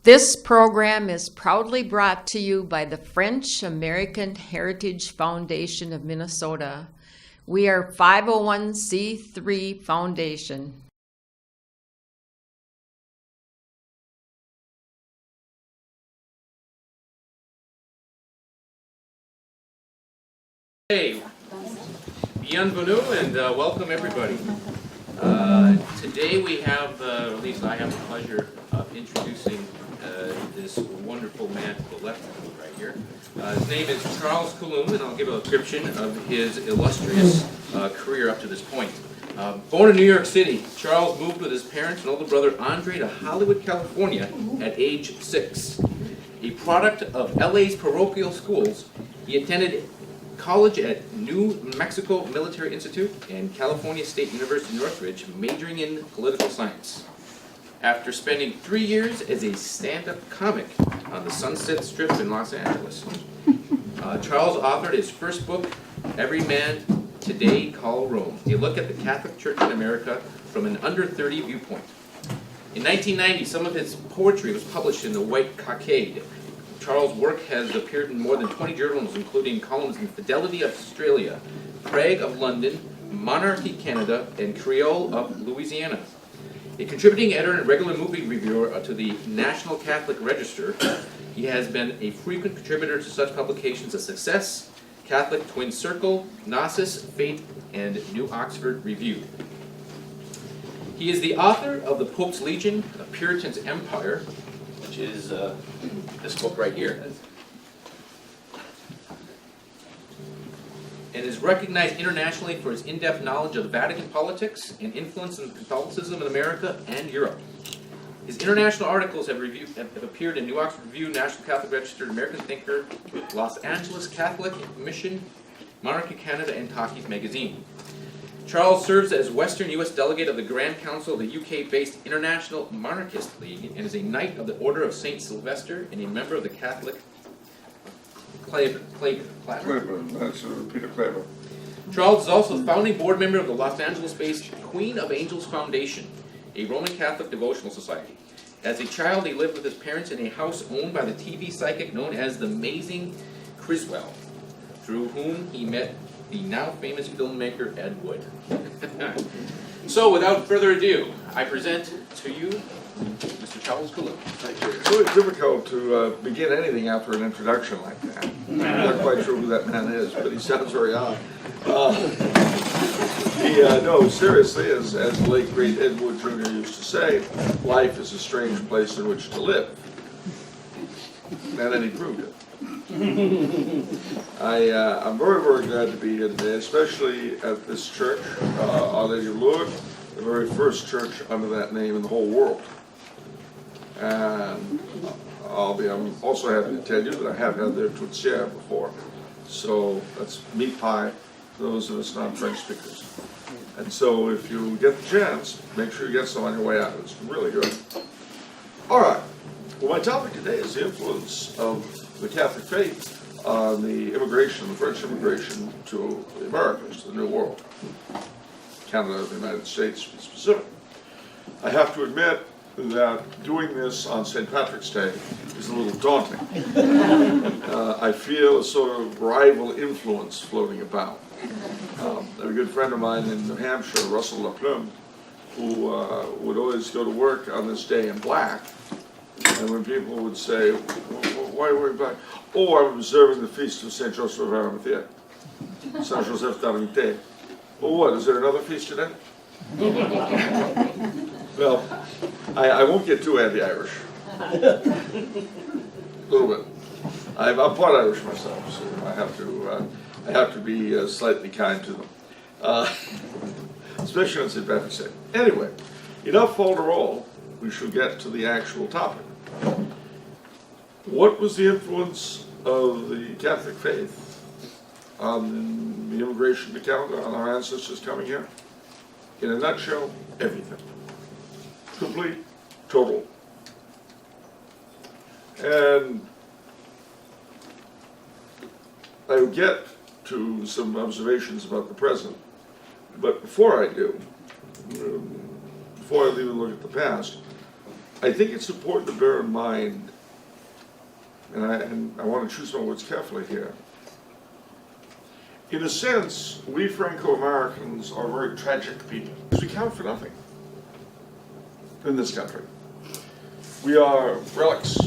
This program is proudly brought to you by the French American Heritage Foundation of Minnesota. We are 501c3 foundation. Hey, bienvenue and welcome everybody. Today we have, at least I have the pleasure of introducing this wonderful man to the left of me right here. His name is Charles Coulombe, and I'll give a description of his illustrious career up to this point. Born in New York City, Charles moved with his parents and older brother Andre to Hollywood, California at age 6. A product of LA's parochial schools, he attended college at New Mexico Military Institute and California State University Northridge, majoring in political science. After spending 3 years as a stand-up comic on the Sunset Strip in Los Angeles, Charles authored his first book, Every Man Today Call Rome, a look at the Catholic Church in America from an under-30 viewpoint. In 1990, some of his poetry was published in the White Cockade. Charles' work has appeared in more than 20 journals, including columns in Fidelity of Australia, Prague of London, Monarchy Canada, and Creole of Louisiana. A contributing editor and regular movie reviewer to the National Catholic Register, he has been a frequent contributor to such publications as Success, Catholic Twin Circle, Gnosis, Faith, and New Oxford Review. He is the author of The Pope's Legion, A Puritan's Empire, which is this book right here, and is recognized internationally for his in-depth knowledge of Vatican politics and influence in Catholicism in America and Europe. His international articles have appeared in New Oxford Review, National Catholic Register, American Thinker, Los Angeles Catholic Mission, Monarchy Canada, and Taki magazine. Charles serves as Western U.S. Delegate of the Grand Council of the UK-based International Monarchist League and is a Knight of the Order of St. Sylvester and a member of the Catholic Claver. That's Peter Claver. Charles is also founding board member of the Los Angeles-based Queen of Angels Foundation, a Roman Catholic devotional society. As a child, he lived with his parents in a house owned by the TV psychic known as the Amazing Criswell, through whom he met the now famous filmmaker Ed Wood. So, without further ado, I present to you Mr. Charles Coulombe. Thank you. It's always difficult to begin anything after an introduction like that. I'm not quite sure who that man is, but he sounds very odd. No, seriously, as the late great Ed Wood Jr. used to say, life is a strange place in which to live. And then he proved it. I'm very, very glad to be here today, especially at this church, Our Lady of Lourdes, the very first church under that name in the whole world. And I'm also happy to tell you that I have had their tourtière before. So that's meat pie for those of us non-French speakers. And so if you get the chance, make sure you get some on your way out. It's really good. All right. Well, my topic today is the influence of the Catholic faith on the immigration, the French immigration to the Americas, to the New World. Canada, the United States, to be specific. I have to admit that doing this on St. Patrick's Day is a little daunting. I feel a sort of rival influence floating about. A good friend of mine in New Hampshire, Russell LaPlume, who would always go to work on this day in black. And when people would say, why are you wearing black? Oh, I'm observing the feast of St. Joseph of Arimathea. Saint Joseph d'Arimathea. Oh, what, is there another feast today? Well, I won't get too anti-Irish. A little bit. I'm part Irish myself, so I have to be slightly kind to them. Especially on St. Patrick's Day. Anyway, enough folderol. We should get to the actual topic. What was the influence of the Catholic faith on the immigration to Canada, on our ancestors coming here? In a nutshell, everything. Complete, total. And I will get to some observations about the present, but before I do, before I even look at the past, I think it's important to bear in mind, and I want to choose my words carefully here. In a sense, we Franco-Americans are very tragic people, because we count for nothing in this country. We are relics.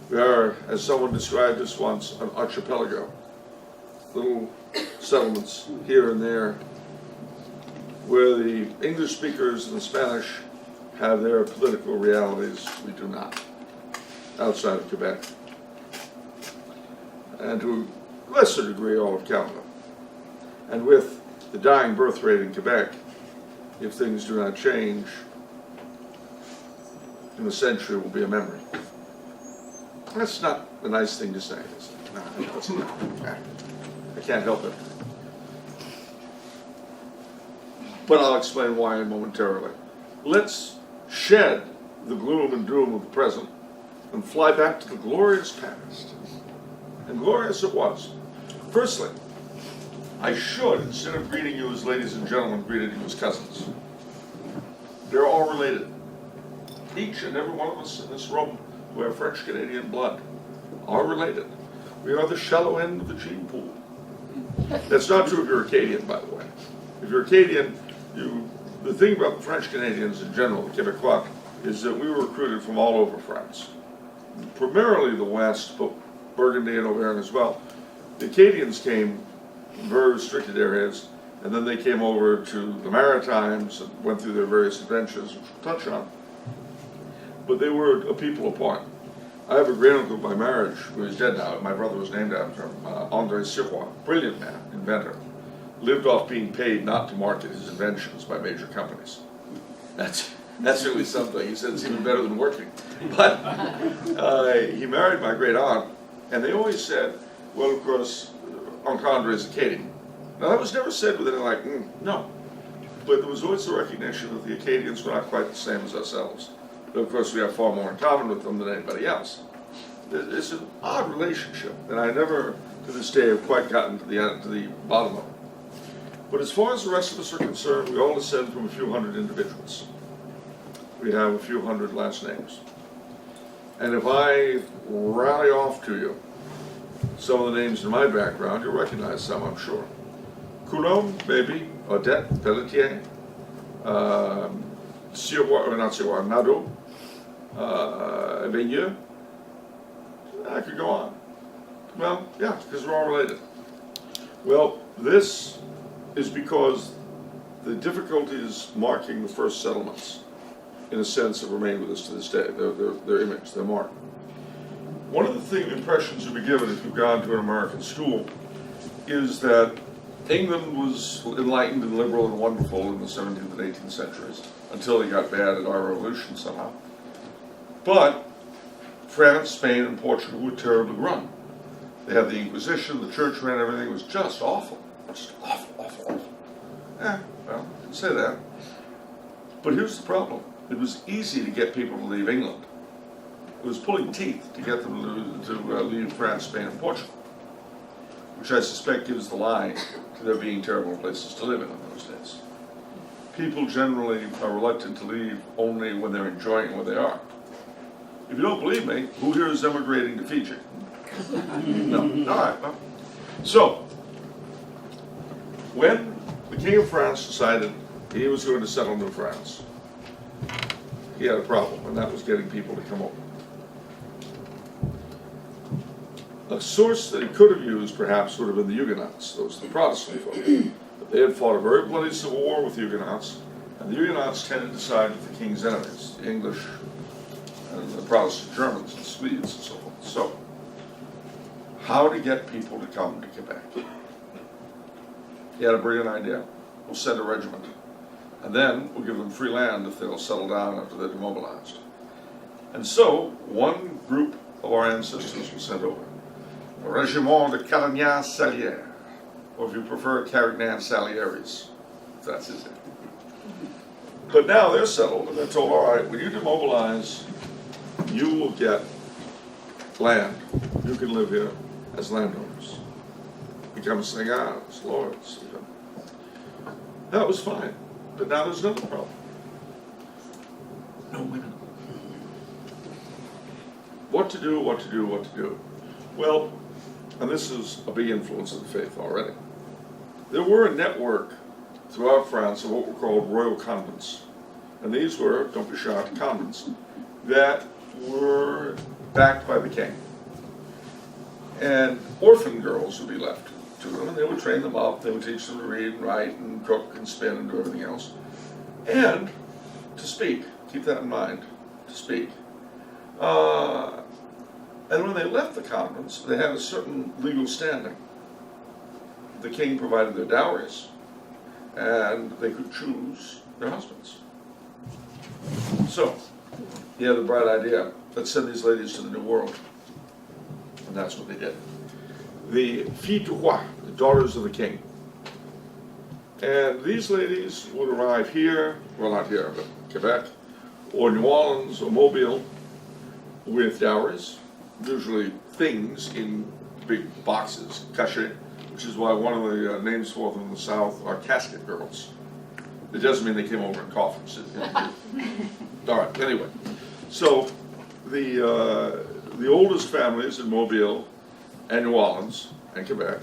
We are, as someone described us once, an archipelago. Little settlements here and there, where the English speakers and the Spanish have their political realities. We do not, outside of Quebec, and to a lesser degree all of Canada. And with the dying birth rate in Quebec, if things do not change, in a century will be a memory. That's not a nice thing to say, is it? No, that's not. I can't help it. But I'll explain why momentarily. Let's shed the gloom and doom of the present and fly back to the glorious past. And glorious it was. Firstly, I should, instead of greeting you as ladies and gentlemen, greeted you as cousins. They're all related. Each and every one of us in this room who have French-Canadian blood are related. We are the shallow end of the gene pool. That's not true if you're Acadian, by the way. If you're Acadian, the thing about the French Canadians in general, the Quebecois, is that we were recruited from all over France. Primarily the West, but Burgundy and Auvergne as well. The Acadians came from very restricted areas, and then they came over to the Maritimes and went through their various adventures, which we'll touch on. But they were a people apart. I have a great-uncle by marriage who is dead now. My brother was named after him, André Sirois, brilliant man, inventor. Lived off being paid not to market his inventions by major companies. That's really something. He said it's even better than working. But he married my great aunt, and they always said, well, of course, Uncle Andre is Acadian. Now, that was never said with anything like, no. But there was always the recognition that the Acadians were not quite the same as ourselves. But of course, we have far more in common with them than anybody else. It's an odd relationship, and I never, to this day, have quite gotten to the bottom of it. But as far as the rest of us are concerned, we all descend from a few hundred individuals. We have a few hundred last names. And if I rally off to you some of the names in my background, you'll recognize some, I'm sure. Coulombe, maybe, Odette, Pelletier, Nadeau, Vigneux. I could go on. Well, yeah, because we're all related. Well, this is because the difficulties marking the first settlements, in a sense, have remained with us to this day. They're image, they're marked. One of the impressions you'll be given if you've gone to an American school is that England was enlightened and liberal and wonderful in the 17th and 18th centuries, until they got bad at our revolution somehow. But France, Spain, and Portugal were terribly run. They had the Inquisition, the church ran everything. It was just awful. Just awful, awful, awful. Well, I didn't say that. But here's the problem. It was easy to get people to leave England. It was pulling teeth to get them to leave France, Spain, and Portugal, which I suspect gives the lie to there being terrible places to live in those days. People generally are reluctant to leave only when they're enjoying where they are. If you don't believe me, who here is emigrating to Fiji? No. All right. Well. So, when the King of France decided he was going to settle New France, he had a problem, and that was getting people to come over. A source that he could have used, perhaps, would have been the Huguenots, those the Protestant folk. But they had fought a very bloody civil war with the Huguenots, and the Huguenots tended to side with the king's enemies, the English and the Protestant Germans and Swedes and so forth. So, how to get people to come to Quebec? He had a brilliant idea. We'll send a regiment, and then we'll give them free land if they'll settle down after they're demobilized. And so, one group of our ancestors was sent over. The Regiment de Carignan-Salières, or if you prefer, Carignan-Salieres, if that's his name. But now they're settled, and they're told, all right, when you demobilize, you will get land. You can live here as landowners. Become seigneurs, lords. That was fine. But now there's another problem. no women. What to do, what to do, what to do. Well, and this is a big influence of the faith already. There were a network throughout France of what were called royal convents. And these were, don't be shocked, convents that were backed by the king. And orphan girls would be left to them, and they would train them up, they would teach them to read and write and cook and spin and do everything else. And to speak, keep that in mind, to speak. And when they left the convents, they had a certain legal standing. The king provided their dowries, and they could choose their husbands. So, he had the bright idea, let's send these ladies to the New World. And that's what they did. The filles du roi, the daughters of the king. And these ladies would arrive here, well not here, but Quebec, or New Orleans, or Mobile, with dowries, usually things in big boxes, cachet, which is why one of the names for them in the South are casket girls. It doesn't mean they came over in coffins. All right, anyway. So the oldest families in Mobile and New Orleans and Quebec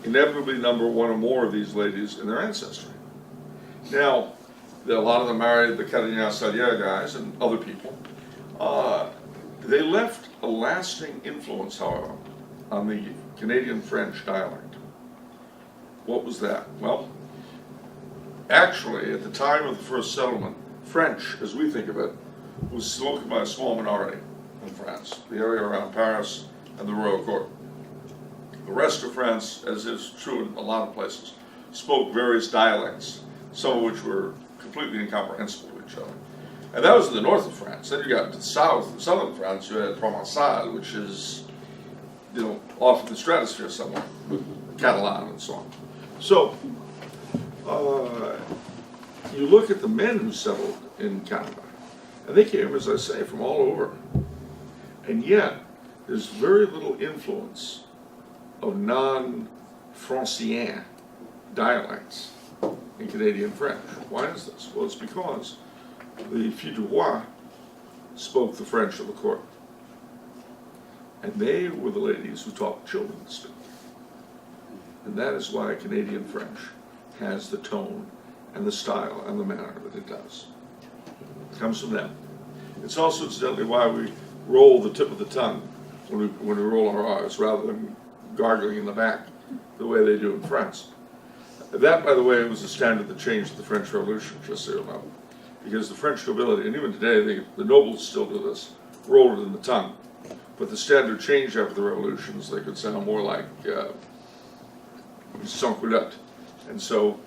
inevitably number one or more of these ladies in their ancestry. Now, a lot of them married the Carignan-Salière guys and other people. They left a lasting influence, however, on the Canadian French dialect. What was that? Well, actually, at the time of the first settlement, French, as we think of it, was spoken by a small minority in France, the area around Paris and the Royal Court. The rest of France, as is true in a lot of places, spoke various dialects, some of which were completely incomprehensible to each other. And that was in the north of France. Then you got to the south, in southern France, you had Provençal, which is, off in the stratosphere somewhere, with Catalan and so on. So, you look at the men who settled in Canada, and they came, as I say, from all over. And yet, there's very little influence of non-Francien dialects in Canadian French. Why is this? Well, it's because the filles du roi spoke the French of the court. And they were the ladies who taught children to speak. And that is why Canadian French has the tone and the style and the manner that it does. It comes from them. It's also incidentally why we roll the tip of the tongue when we roll our R's rather than gargling in the back the way they do in France. That, by the way, was the standard that changed the French Revolution, just so you know. Because the French nobility, and even today the nobles still do this, roll it in the tongue. But the standard changed after the revolution, so they could sound more like sans culotte. And so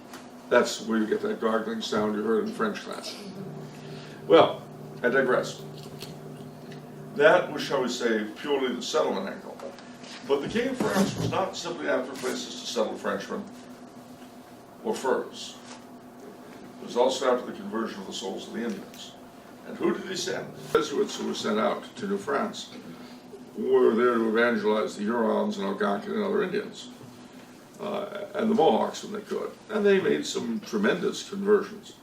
that's where you get that gargling sound you heard in French class. Well, I digress. That was, shall we say, purely the settlement angle. But the King of France was not simply after places to settle Frenchmen or furs. It was also after the conversion of the souls of the Indians. And who did he send? The Jesuits who were sent out to New France were there to evangelize the Hurons and Algonquin and other Indians, and the Mohawks when they could. And they made some tremendous conversions.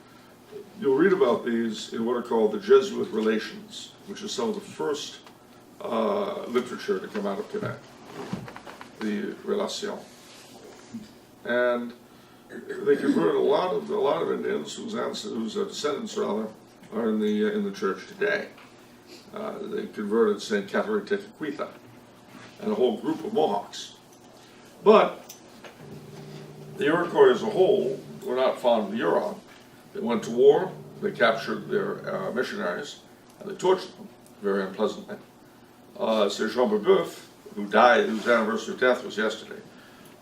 You'll read about these in what are called the Jesuit Relations, which is some of the first literature to come out of Quebec, the Relations. And they converted a lot of Indians whose descendants rather are in the church today. They converted Saint Catherine Tequita and a whole group of Mohawks. But the Iroquois as a whole were not fond of the Huron. They went to war, they captured their missionaries, and they tortured them very unpleasantly. Sir Jean Brebeuf, who died, whose anniversary of death was yesterday,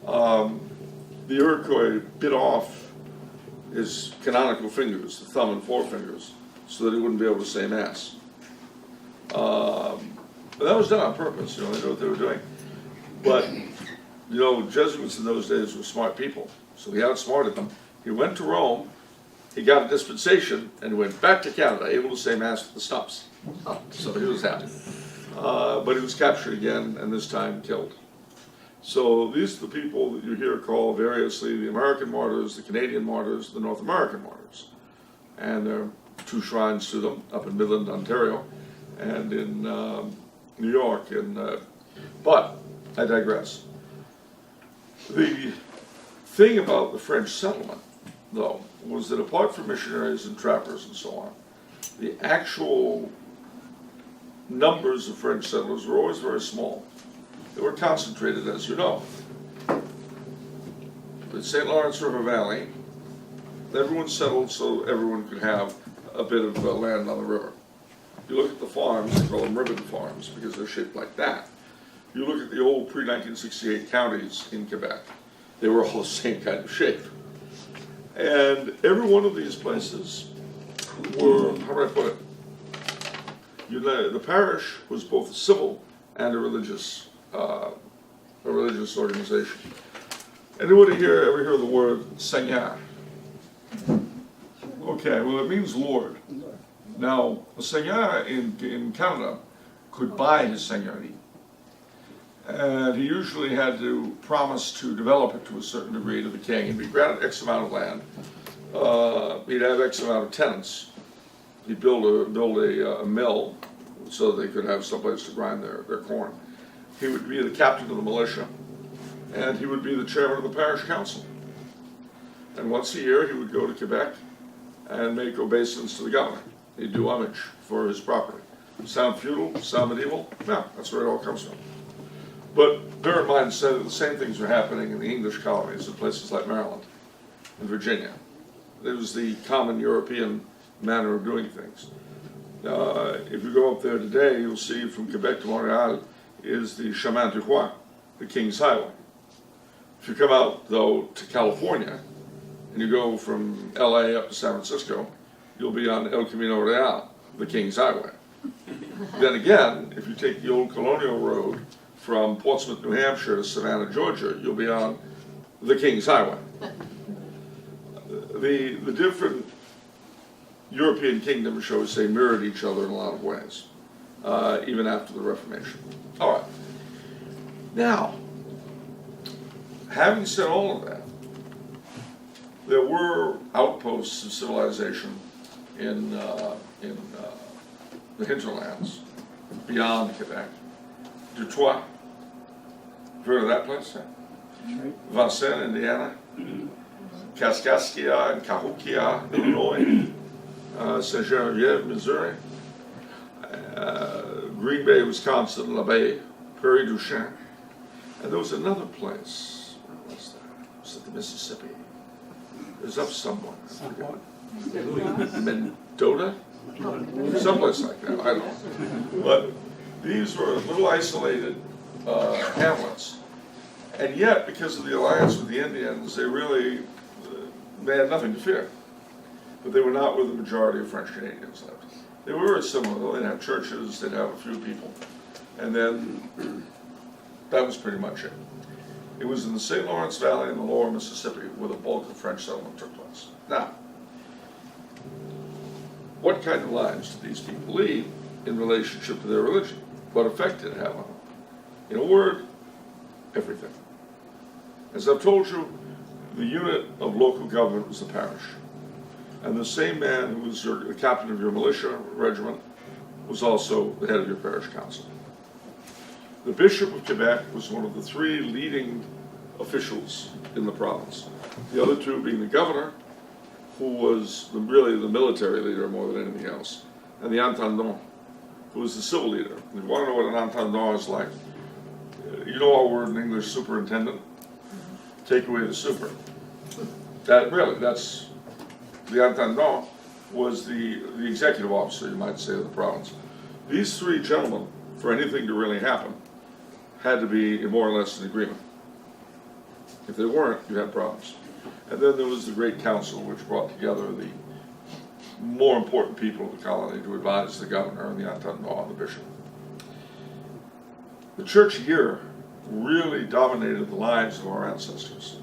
the Iroquois bit off his canonical fingers, the thumb and forefingers, so that he wouldn't be able to say Mass. But that was done on purpose, they knew what they were doing. But, Jesuits in those days were smart people, so he outsmarted them. He went to Rome, he got a dispensation, and he went back to Canada, able to say Mass with the stops. So he was happy. But he was captured again, and this time killed. So these are the people that you hear called variously the American martyrs, the Canadian martyrs, the North American martyrs. And they're 2 shrines to them up in Midland, Ontario, and in New York. But I digress. The thing about the French settlement, though, was that apart from missionaries and trappers and so on, the actual numbers of French settlers were always very small. They were concentrated, as you know. The St. Lawrence River Valley, everyone settled so everyone could have a bit of land on the river. You look at the farms, they call them ribbon farms because they're shaped like that. You look at the old pre-1968 counties in Quebec, they were all the same kind of shape. And every one of these places were, how do I put it? The parish was both a civil and a religious organization. Anybody here ever hear the word Seigneur? Okay, well it means Lord. Now, a Seigneur in Canada could buy his seigneury. And he usually had to promise to develop it to a certain degree to the king. He'd be granted X amount of land. He'd have X amount of tenants. He'd build a mill so that they could have someplace to grind their corn. He would be the captain of the militia, and he would be the chairman of the parish council. And once a year, he would go to Quebec and make obeisance to the governor. He'd do homage for his property. Sound feudal? Sound medieval? No, that's where it all comes from. But bear in mind, so the same things were happening in the English colonies in places like Maryland and Virginia. It was the common European manner of doing things. If you go up there today, you'll see from Quebec to Montreal is the Chemin du Roi, the King's Highway. If you come out, though, to California, and you go from LA up to San Francisco, you'll be on El Camino Real, the King's Highway. Then again, if you take the old colonial road from Portsmouth, New Hampshire to Savannah, Georgia, you'll be on the King's Highway. The different European kingdoms, shall we say, mirrored each other in a lot of ways, even after the Reformation. All right. Now, having said all of that, there were outposts of civilization in the hinterlands beyond Quebec. Detroit, heard of that place? Vincennes, Indiana. Kaskaskia and Cahokia, Illinois. St. Genevieve, Missouri. Green Bay, Wisconsin, La Bay, Prairie du Chien. And there was another place. Where was that? Was it the Mississippi? It was up somewhere. Mendota? Someplace like that, I don't know. But these were little isolated hamlets. And yet, because of the alliance with the Indians, they had nothing to fear. But they were not where the majority of French Canadians lived. They were very similar, though. They'd have churches, they'd have a few people. And then that was pretty much it. It was in the St. Lawrence Valley in the lower Mississippi where the bulk of French settlement took place. Now, what kind of lives did these people lead in relationship to their religion? What effect did it have on them? In a word, everything. As I've told you, the unit of local government was the parish. And the same man who was the captain of your militia regiment was also the head of your parish council. The Bishop of Quebec was one of the 3 leading officials in the province. The other 2 being the governor, who was really the military leader more than anything else, and the intendant, who was the civil leader. If you want to know what an intendant is like, you know our word in English, superintendent? Take away the super. That's the intendant was the executive officer, you might say, of the province. These 3 gentlemen, for anything to really happen, had to be more or less in agreement. If they weren't, you had problems. And then there was the Great Council, which brought together the more important people of the colony to advise the governor and the intendant and the bishop. The church year really dominated the lives of our ancestors,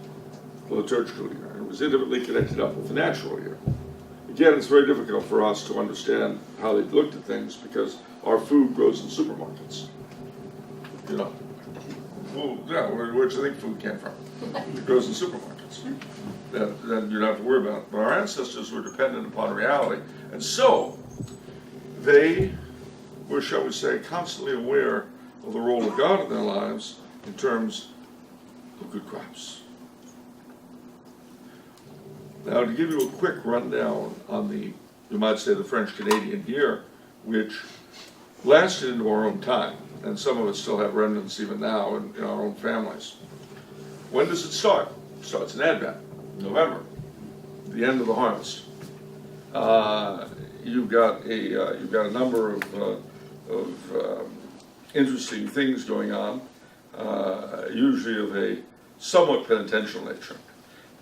the liturgical year. It was intimately connected up with the natural year. Again, it's very difficult for us to understand how they looked at things because our food grows in supermarkets. You know, well, yeah, where do you think food came from? It grows in supermarkets. happens. Then you don't have to worry about it. But our ancestors were dependent upon reality. And so they were, shall we say, constantly aware of the role of God in their lives in terms of good crops. Now, to give you a quick rundown on the, you might say, the French-Canadian year, which lasted into our own time, and some of us still have remnants even now in our own families. When does it start? It starts in Advent, November, the end of the harvest. You've got a number of interesting things going on, usually of a somewhat penitential nature.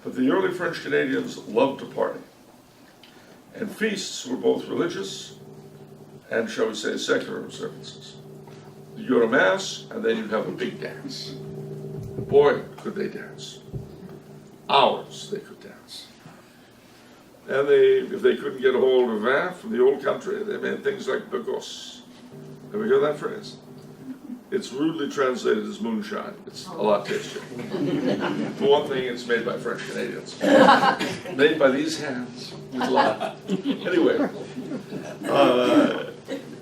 But the early French Canadians loved to party. And feasts were both religious and, shall we say, secular observances. You go to Mass, and then you'd have a big dance. Boy, could they dance. Hours they could dance. And if they couldn't get a hold of vin from the old country, they made things like begos. Ever hear that phrase? It's rudely translated as moonshine. It's a lot tastier. For one thing, it's made by French Canadians. Made by these hands with love. Anyway,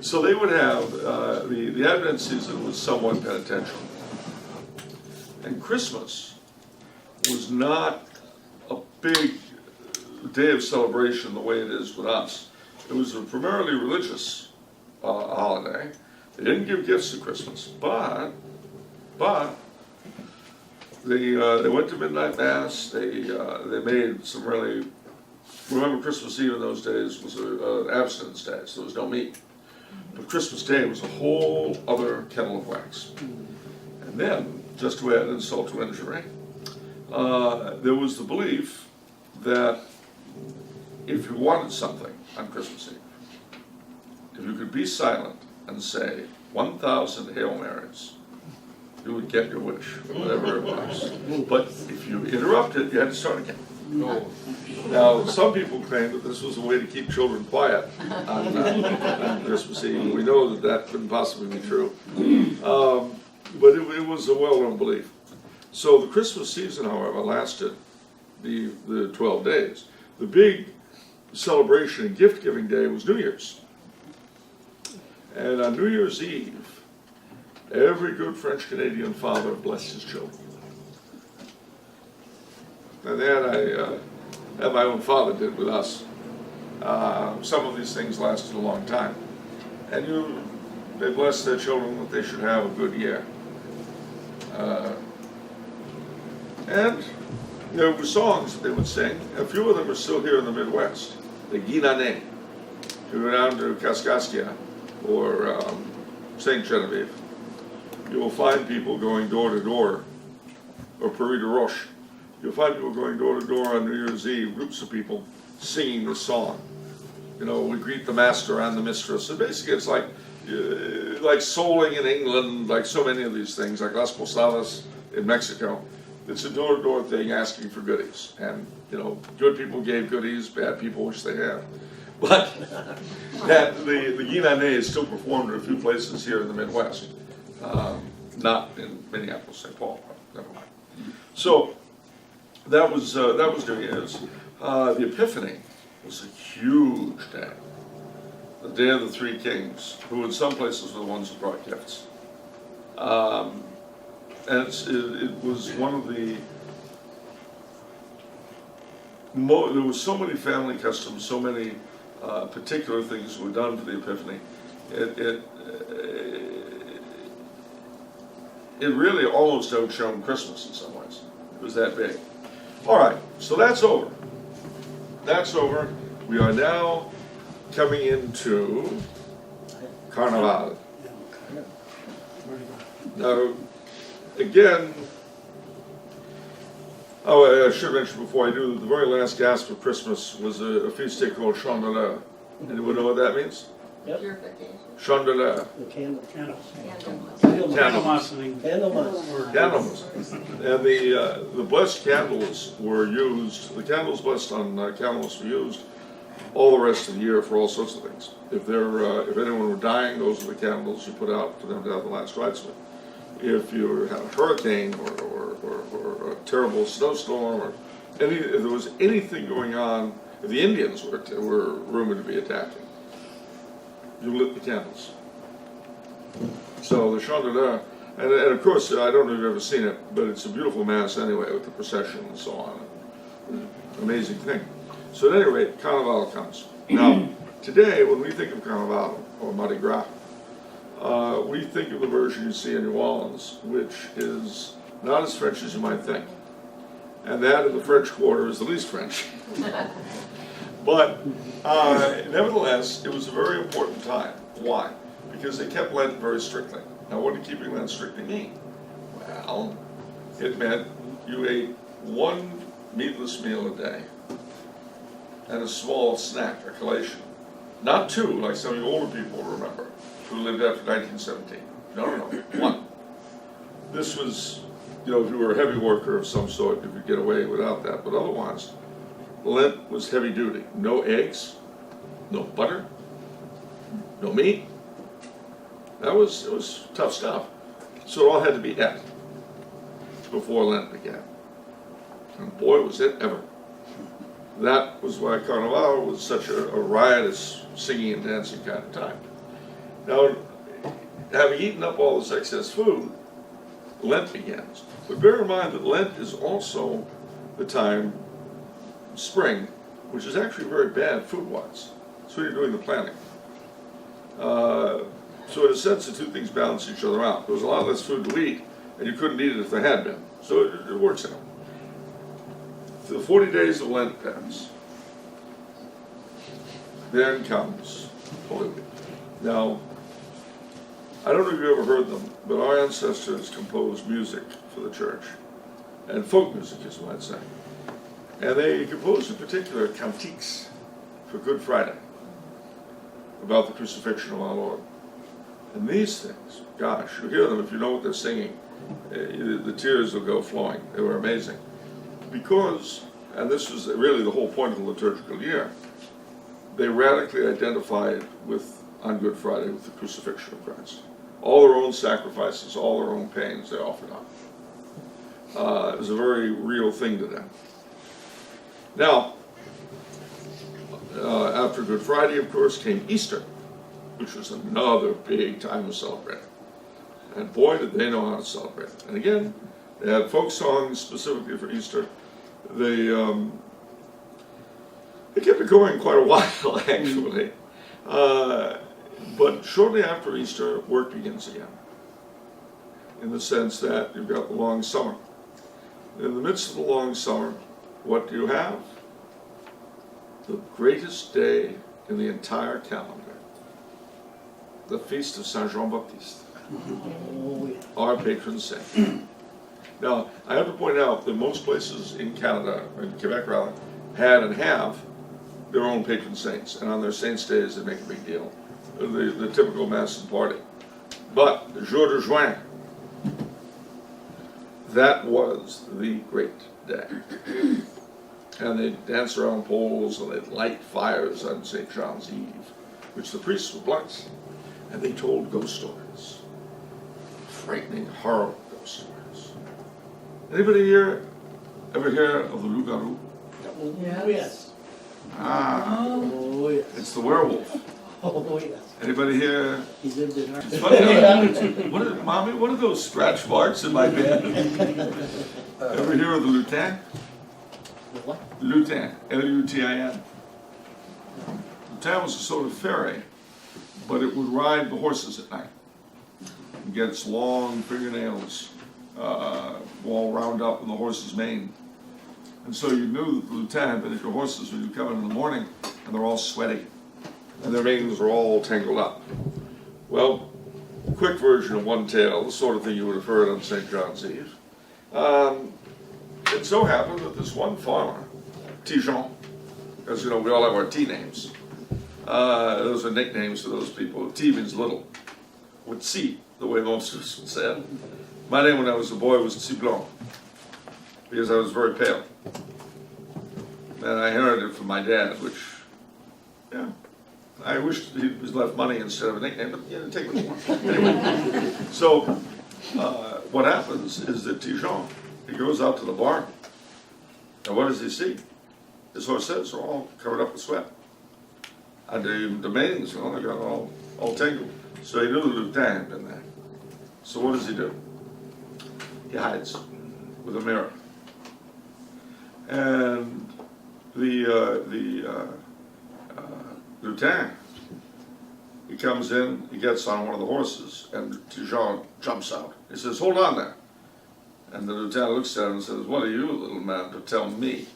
so they would have, the Advent season was somewhat penitential. And Christmas was not a big day of celebration the way it is with us. It was a primarily religious holiday. They didn't give gifts at Christmas, but they went to midnight mass. They made some really. Remember, Christmas Eve in those days was an abstinence day, so there was no meat. But Christmas Day was a whole other kettle of wax. And then, just to add insult to injury, there was the belief that if you wanted something on Christmas Eve, if you could be silent and say 1,000 Hail Marys, you would get your wish, whatever it was. But if you interrupted, you had to start again. Now, some people claim that this was a way to keep children quiet on Christmas Eve. We know that couldn't possibly be true. But it was a well-known belief. So the Christmas season, however, lasted the 12 days. The big celebration and gift-giving day was New Year's. And on New Year's Eve, every good French-Canadian father blessed his children. And that my own father did with us. Some of these things lasted a long time. And they blessed their children that they should have a good year. And there were songs that they would sing. A few of them are still here in the Midwest. The Guinanais. If you go down to Kaskaskia or St. Genevieve, you will find people going door to door, or Prairie de Roche. You'll find people going door to door on New Year's Eve, groups of people singing this song. You know, we greet the master and the mistress. And basically it's like souling in England, like so many of these things, like Las Posadas in Mexico. It's a door-to-door thing asking for goodies. And, good people gave goodies, bad people wish they had. But that the Guinanais is still performed in a few places here in the Midwest. Not in Minneapolis, St. Paul, but never mind. So that was New Year's. The Epiphany was a huge day. The Day of the Three Kings, who in some places were the ones who brought gifts. And it was one of the, there was so many family customs, so many particular things were done for the Epiphany. It really almost outshone Christmas in some ways. It was that big. All right, so that's over. That's over. We are now coming into Carnival. Now, again, I should mention before I do, the very last gasp of Christmas was a feast day called Chandeleur. Anyone know what that means? Yep. Chandeleur. The candle. Candlemas. Candlemas. And the blessed candles were used, the candles blessed on Candlemas were used all the rest of the year for all sorts of things. If anyone were dying, those were the candles you put out for them to have the last rites with. If you had a hurricane or a terrible snowstorm or if there was anything going on, if the Indians were rumored to be attacking, you lit the candles. So the chandelier, and of course, I don't know if you've ever seen it, but it's a beautiful mass anyway, with the procession and so on. Amazing thing. So at any rate, Carnival comes. Now, today, when we think of Carnival, or Mardi Gras, we think of the version you see in New Orleans, which is not as French as you might think. And that in the French Quarter is the least French. But nevertheless, it was a very important time. Why? Because they kept Lent very strictly. Now, what did keeping Lent strictly mean? Well, it meant you ate one meatless meal a day and a small snack, a collation. Not two, like some of you older people remember, who lived after 1917. No, one. This was, if you were a heavy worker of some sort, you could get away without that. But otherwise, Lent was heavy duty. No eggs, no butter, no meat. It was tough stuff. So it all had to be et before Lent began. And boy, was it ever. That was why Carnival was such a riotous singing and dancing kind of time. Now, having eaten up all this excess food, Lent begins. But bear in mind that Lent is also the time, spring, which is actually very bad food-wise. So you're doing the planning. So in a sense, the two things balance each other out. There was a lot less food to eat, and you couldn't eat it if there had been. So it works out. The 40 days of Lent pass. Then comes Holy Week. Now, I don't know if you ever heard them, but our ancestors composed music for the church, and folk music, as you might say. And they composed in particular cantiques for Good Friday about the crucifixion of our Lord. And these things, gosh, you hear them if you know what they're singing, the tears will go flowing. They were amazing. Because, and this was really the whole point of the liturgical year, they radically identified with, on Good Friday, with the crucifixion of Christ. All their own sacrifices, all their own pains they offered up. It was a very real thing to them. Now, after Good Friday, of course, came Easter, which was another big time to celebrate. And boy, did they know how to celebrate. And again, they had folk songs specifically for Easter. They kept it going quite a while, actually. But shortly after Easter, work begins again, in the sense that you've got the long summer. In the midst of the long summer, what do you have? The greatest day in the entire calendar, the feast of Saint Jean-Baptiste, our patron saint. Now, I have to point out that most places in Canada, in Quebec rather, had and have their own patron saints, and on their saints' days they make a big deal. The typical mass and party. But the Jour de Juin, that was the great day. And they'd dance around poles and they'd light fires on St. John's Eve, which the priests would bless. And they told ghost stories, frightening, horrible ghost stories. Anybody here ever hear of the loup-garou? Yes. Ah, Oh, yes. it's the werewolf. Oh, yes. Anybody here? He lived in our... It's funny, Mommy, what are those scratch marks in my bed? Ever hear of the lutin? The what? Lutin, L-U-T-I-N. Lutin was a sort of fairy, but it would ride the horses at night and get its long fingernails all wound up in the horse's mane. And so you knew that the lutin had been at your horses when you come in the morning, and they're all sweaty, and their manes are all tangled up. Well, a quick version of one tale, the sort of thing you would have heard on St. John's Eve. It so happened that this one farmer, Tijon, as you know, we all have our T names. Those are nicknames for those people. T means little, with C, the way most of us would say it. My name when I was a boy was Ciblon, because I was very pale. And I inherited it from my dad, which, yeah, I wished he was left money instead of a nickname, but yeah, take what you want. Anyway, so what happens is that Tijon, he goes out to the barn And what does he see? His horses are all covered up with sweat. And the manes, they got all tangled. So he knew the Lutin had been there. So what does he do? He hides with a mirror. And the Lutin, he comes in, he gets on one of the horses, and Tijon jumps out. He says, hold on there. And the lieutenant looks at him and says, what are you, little man, to tell me?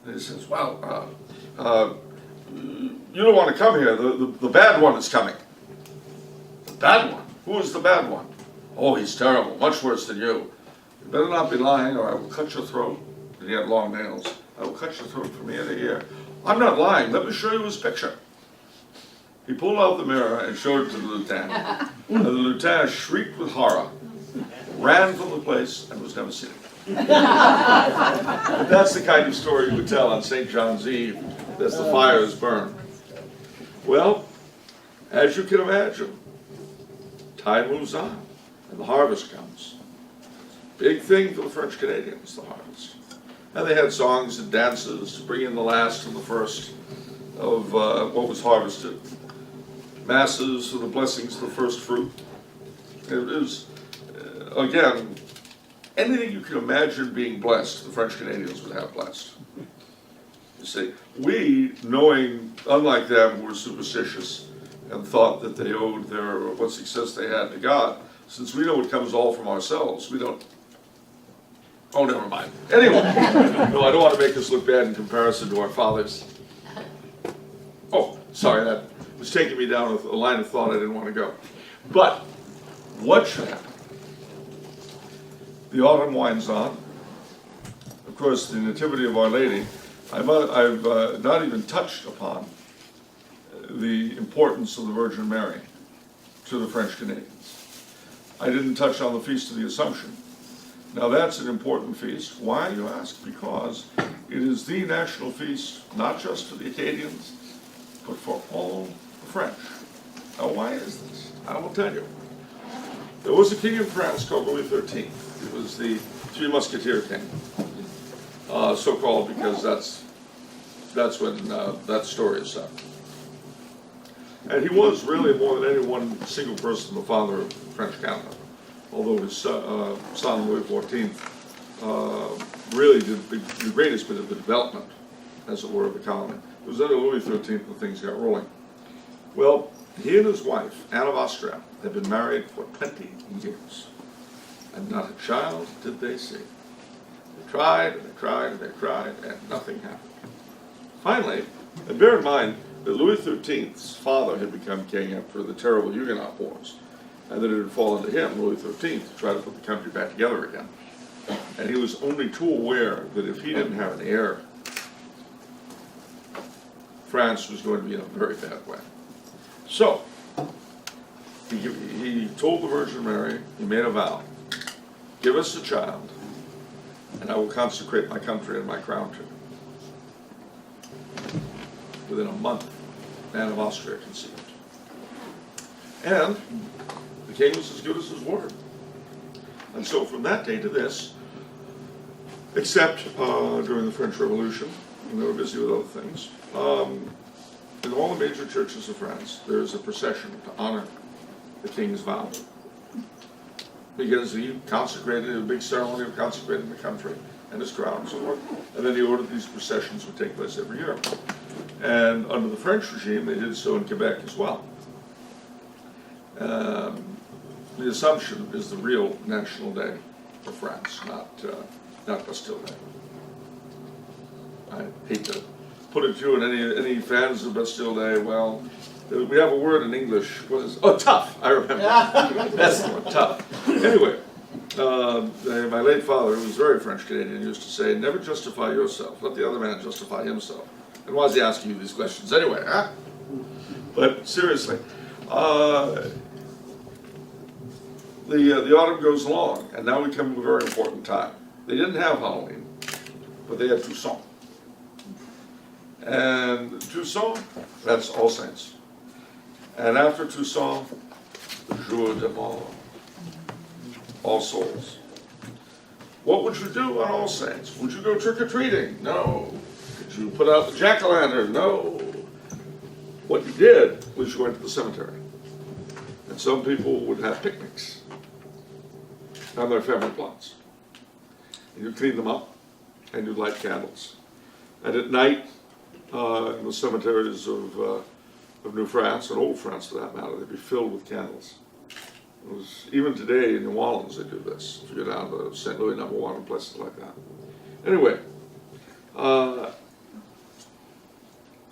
And he says, well, you don't want to come here. The bad one is coming. The bad one? Who is the bad one? Oh, he's terrible, much worse than you. You better not be lying or I will cut your throat. And he had long nails. I will cut your throat from ear to ear. I'm not lying. Let me show you his picture. He pulled out the mirror and showed it to the lieutenant. And the lieutenant shrieked with horror, ran from the place, and was never seen again. But that's the kind of story you would tell on St. John's Eve, as the fires burn. Well, as you can imagine, time moves on, and the harvest comes. Big thing for the French Canadians, the harvest. And they had songs and dances to bring in the last and the first of what was harvested. Masses for the blessings of the first fruit. It is, again, anything you can imagine being blessed, the French Canadians would have blessed. You see, we, knowing, unlike them, who were superstitious and thought that they owed their what success they had to God, since we know it comes all from ourselves, we don't. Oh, never mind. Anyway, no, I don't want to make us look bad in comparison to our fathers. Oh, sorry, that was taking me down a line of thought I didn't want to go. But what should happen? The autumn winds on. Of course, the Nativity of Our Lady, I've not even touched upon the importance of the Virgin Mary to the French Canadians. I didn't touch on the Feast of the Assumption. Now that's an important feast. Why, you ask? Because it is the national feast, not just for the Acadians, but for all the French. Now why is this? I will tell you. There was a king in France called Louis XIII. He was the Three Musketeer king, so called because that's when that story is set. And he was really, more than any one single person, the father of French Canada. Although his son, Louis XIV, really did the greatest bit of the development, as it were, of the colony. It was under Louis XIII that things got rolling. Well, he and his wife, Anne of Austria, had been married for 20 years. And not a child did they see. They tried, and they tried, and they tried, and nothing happened. Finally, and bear in mind that Louis XIII's father had become king after the terrible Huguenot wars, and that it had fallen to him, Louis XIII, to try to put the country back together again. And he was only too aware that if he didn't have an heir, France was going to be in a very bad way. So, he told the Virgin Mary, he made a vow, give us a child, and I will consecrate my country and my crown to you. Within a month, Anne of Austria conceived. And the king was as good as his word. And so from that day to this, except during the French Revolution, when they were busy with other things, in all the major churches of France, there is a procession to honor the king's vow. Because he consecrated, a big ceremony of consecrating the country and his crown and so forth. And then he ordered these processions would take place every year. And under the French regime, they did so in Quebec as well. The Assumption is the real national day for France, not Bastille Day. I hate to put it to you, and any fans of Bastille Day, well, we have a word in English. What is? Oh, tough. I remember. That's the one. Tough. Anyway, my late father, who was very French Canadian, used to say, "Never justify yourself. Let the other man justify himself." And why is he asking you these questions anyway? Huh? But seriously, the autumn goes along, and now we come to a very important time. They didn't have Halloween, but they had Toussaint. And Toussaint, that's All Saints. And after Toussaint, Jour de Mort, All Souls. What would you do on All Saints? Would you go trick-or-treating? No. Did you put out the jack-o'-lantern? No. What you did was you went to the cemetery. And some people would have picnics on their family plots. And you clean them up, and you light candles. And at night, in the cemeteries of New France, and Old France for that matter, they'd be filled with candles. It was, even today in New Orleans they do this, if you go down to St. Louis No. 1 and places like that. Anyway,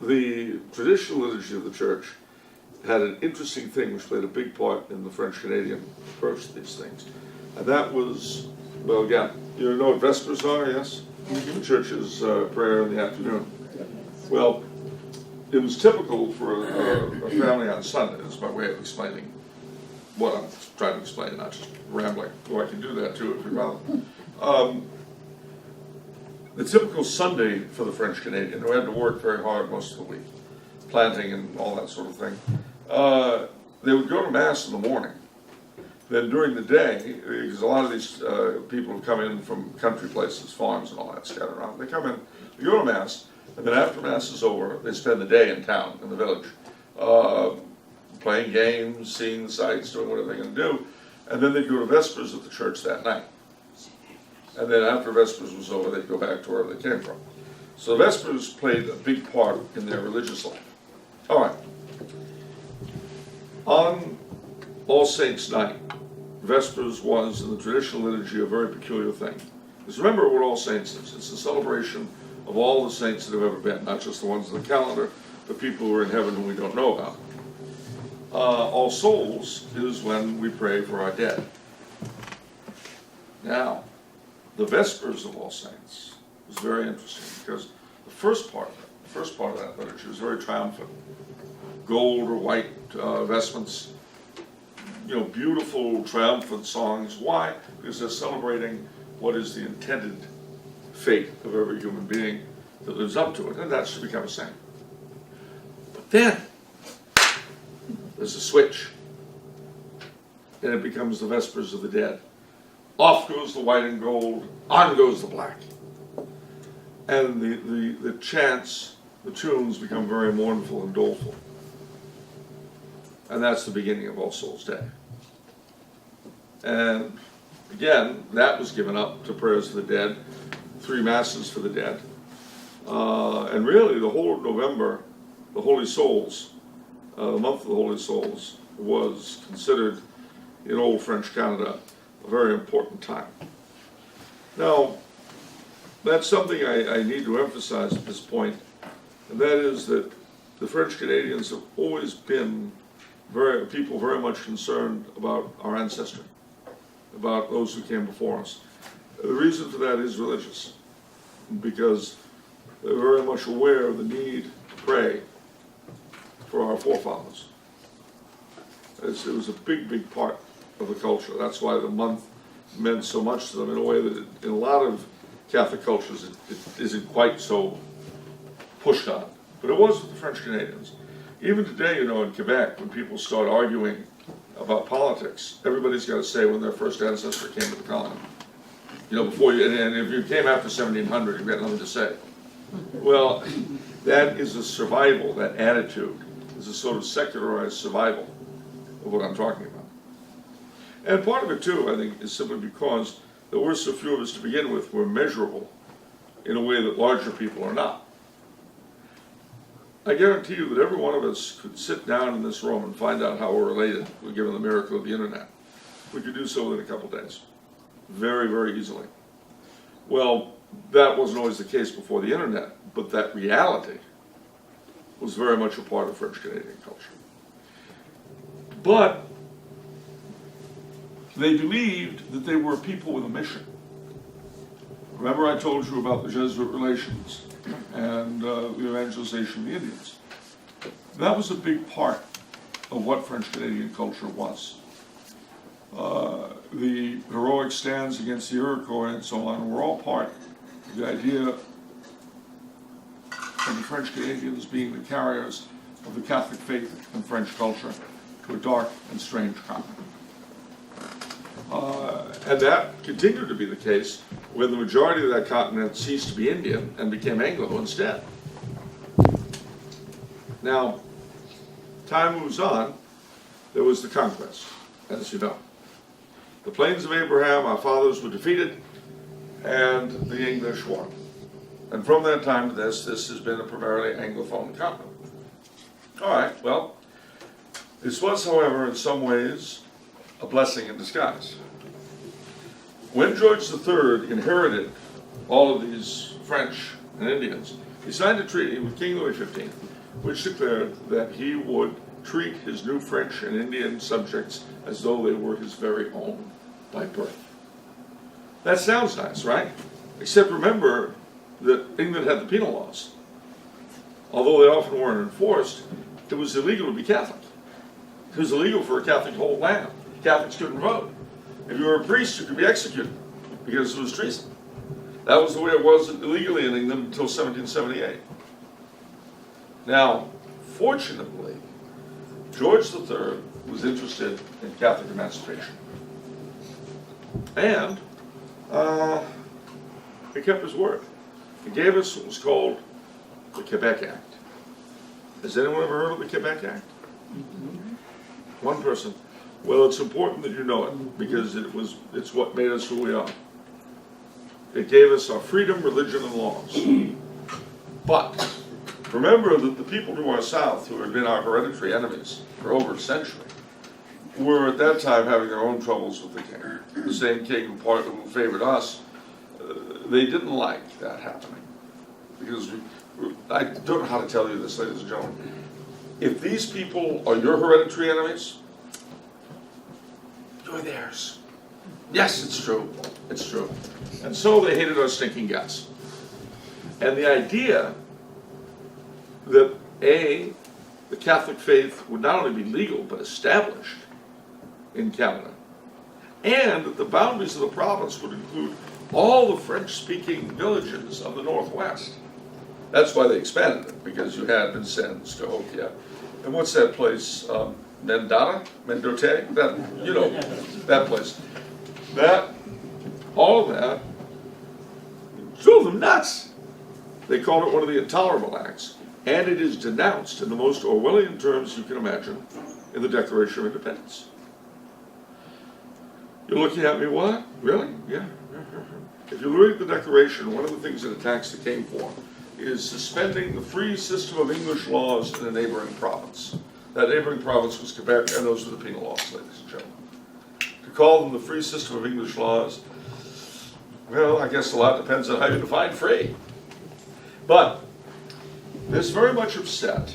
the traditional liturgy of the church had an interesting thing which played a big part in the French-Canadian approach to these things. And that was, well, again, you know what Vespers are, yes? The church's prayer in the afternoon. Well, it was typical for a family on Sundays, by way of explaining what I'm trying to explain, not just rambling, though I can do that too if you'd rather. The typical Sunday for the French Canadian, who had to work very hard most of the week, planting and all that sort of thing, they would go to Mass in the morning. Then during the day, because a lot of these people have come in from country places, farms and all that scattered around, they come in, they go to Mass, and then after Mass is over, they spend the day in town, in the village, playing games, seeing the sights, doing whatever they're going to do, and then they'd go to Vespers at the church that night. And then after Vespers was over, they'd go back to wherever they came from. So Vespers played a big part in their religious life. All right. On All Saints' Night, Vespers was, in the traditional liturgy, a very peculiar thing. Because remember what All Saints is. It's a celebration of all the saints that have ever been, not just the ones in the calendar, but people who are in heaven whom we don't know about. All Souls is when we pray for our dead. Now, the Vespers of All Saints is very interesting because the first part of that liturgy is very triumphant. Gold or white vestments, you know, beautiful, triumphant songs. Why? Because they're celebrating what is the intended fate of every human being that lives up to it, and that's to become a saint. But then, there's a switch, and it becomes the Vespers of the Dead. Off goes the white and gold, on goes the black. And the chants, the tunes become very mournful and doleful. And that's the beginning of All Souls' Day. And again, that was given up to prayers for the dead, 3 masses for the dead. And really, the whole of November, the Holy Souls, the month of the Holy Souls, was considered in old French Canada a very important time. Now, that's something I need to emphasize at this point, and that is that the French Canadians have always been people very much concerned about our ancestry, about those who came before us. The reason for that is religious, because they're very much aware of the need to pray for our forefathers. It was a big, big part of the culture. That's why the month meant so much to them in a way that in a lot of Catholic cultures it isn't quite so pushed on. But it was with the French Canadians. Even today, you know, in Quebec, when people start arguing about politics, everybody's got to say when their first ancestor came to the colony. You know, before you, and if you came after 1700, you've got nothing to say. Well, that is a survival, that attitude is a sort of secularized survival of what I'm talking about. And part of it, too, I think, is simply because there were so few of us to begin with were measurable in a way that larger people are not. I guarantee you that every one of us could sit down in this room and find out how we're related, given the miracle of the internet. We could do so within a couple days. Very, very easily. Well, that wasn't always the case before the internet, but that reality was very much a part of French Canadian culture. But they believed that they were a people with a mission. Remember I told you about the Jesuit relations and the evangelization of the Indians. That was a big part of what French Canadian culture was. The heroic stands against the Iroquois and so on were all part of the idea of the French Canadians being the carriers of the Catholic faith and French culture to a dark and strange continent. And that continued to be the case when the majority of that continent ceased to be Indian and became Anglo instead. Now, time moves on. There was the conquest, as you know. The plains of Abraham, our fathers were defeated, and the English won. And from that time to this has been a primarily Anglophone continent. All right, well, this was, however, in some ways, a blessing in disguise. When George III inherited all of these French and Indians, he signed a treaty with King Louis XV, which declared that he would treat his new French and Indian subjects as though they were his very own by birth. That sounds nice, right? Except remember that England had the penal laws. Although they often weren't enforced, it was illegal to be Catholic. It was illegal for a Catholic to hold land. Catholics couldn't vote. If you were a priest, you could be executed because it was treason. That was the way it was illegally in England until 1778. Now, fortunately, George III was interested in Catholic emancipation. And he kept his word. He gave us what was called the Quebec Act. Has anyone ever heard of the Quebec Act? One person. Well, it's important that you know it because it's what made us who we are. It gave us our freedom, religion, and laws. But remember that the people to our south, who had been our hereditary enemies for over a century, were at that time having their own troubles with the king. The same king who favored us, they didn't like that happening. Because I don't know how to tell you this, ladies and gentlemen. If these people are your hereditary enemies, you're theirs. Yes, it's true. It's true. And so they hated our stinking guts. And the idea that the Catholic faith would not only be legal, but established in Canada, and that the boundaries of the province would include all the French-speaking villages of the Northwest. That's why they expanded it, because you had Vincennes, Cahokia, and what's that place, Mendote? That, you know, that place. All of that drove them nuts. They called it one of the Intolerable Acts, and it is denounced in the most Orwellian terms you can imagine in the Declaration of Independence. You're looking at me, what? Really? Yeah. If you read the Declaration, one of the things it attacks the king for is suspending the free system of English laws in a neighboring province. That neighboring province was Quebec, and those were the penal laws, ladies and gentlemen. To call them the free system of English laws, well, I guess a lot depends on how you define free. But this very much upset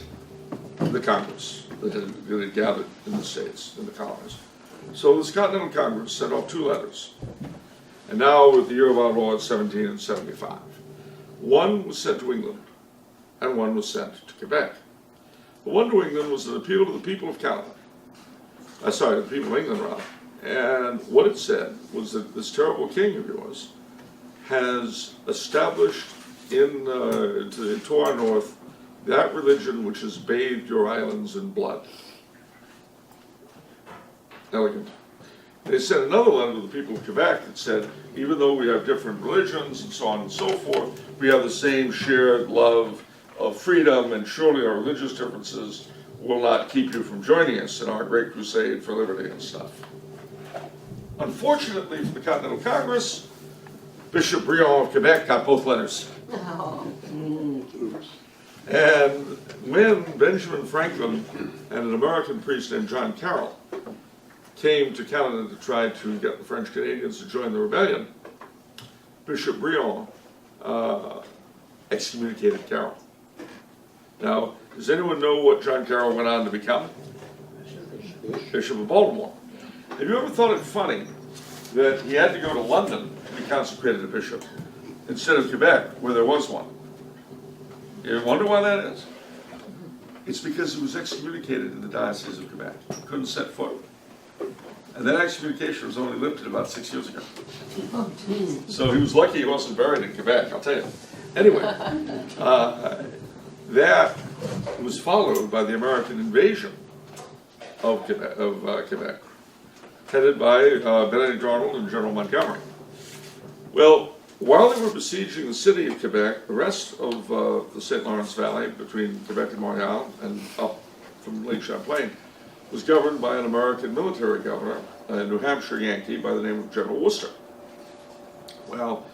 the Congress that had gathered in the States, in the colonies. So this Continental Congress sent off 2 letters. And now, with the year of our Lord, 1775, one was sent to England, and one was sent to Quebec. The one to England was an appeal to the people of Canada. The people of England, rather. And what it said was that this terrible king of yours has established to our north that religion which has bathed your islands in blood. Elegant. They sent another letter to the people of Quebec that said, even though we have different religions and so on and so forth, we have the same shared love of freedom, and surely our religious differences will not keep you from joining us in our great crusade for liberty and stuff. Unfortunately for the Continental Congress, Bishop Briand of Quebec got both letters. And when Benjamin Franklin and an American priest named John Carroll came to Canada to try to get the French Canadians to join the rebellion, Bishop Briand excommunicated Carroll. Now, does anyone know what John Carroll went on to become? Bishop of Baltimore. Have you ever thought it funny that he had to go to London to be consecrated a bishop instead of Quebec, where there was one? You wonder why that is? It's because he was excommunicated in the Diocese of Quebec. He couldn't set foot. And that excommunication was only lifted about 6 years ago. So he was lucky he wasn't buried in Quebec, I'll tell you. Anyway, that was followed by the American invasion of Quebec, headed by Benedict Arnold and General Montgomery. Well, while they were besieging the city of Quebec, the rest of the St. Lawrence Valley between Quebec and Montreal and up from Lake Champlain was governed by an American military governor, a New Hampshire Yankee by the name of General Worcester. Well,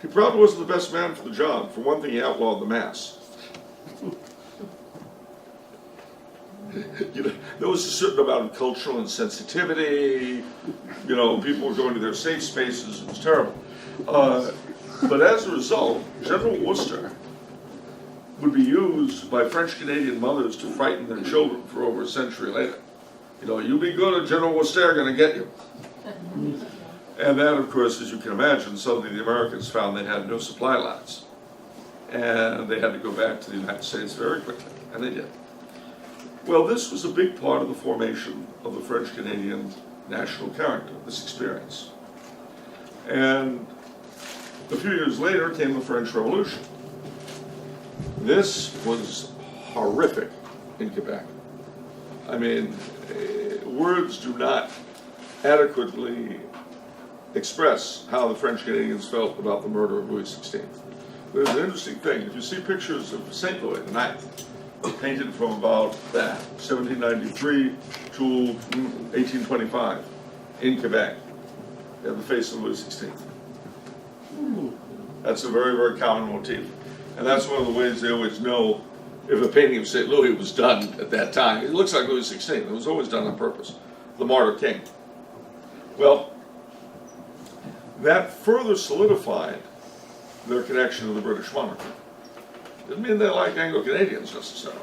he probably wasn't the best man for the job. For one thing, he outlawed the Mass. You know, there was a certain amount of cultural insensitivity. You know, people were going to their safe spaces. It was terrible. But as a result, General Worcester would be used by French Canadian mothers to frighten their children for over a century later. You know, you be good, and General Worcester going to get you. And then, of course, as you can imagine, suddenly the Americans found they had no supply lines. And they had to go back to the United States very quickly, and they did. Well, this was a big part of the formation of the French-Canadian national character, this experience. And a few years later came the French Revolution. This was horrific in Quebec. I mean, words do not adequately express how the French Canadians felt about the murder of Louis XVI. There's an interesting thing. If you see pictures of St. Louis IX, painted from about 1793 to 1825 in Quebec, they have the face of Louis XVI. That's a very, very common motif. And that's one of the ways they always know if a painting of St. Louis was done at that time. It looks like Louis XVI. It was always done on purpose. The Martyr King. Well, that further solidified their connection to the British monarchy. Didn't mean they liked Anglo-Canadians necessarily.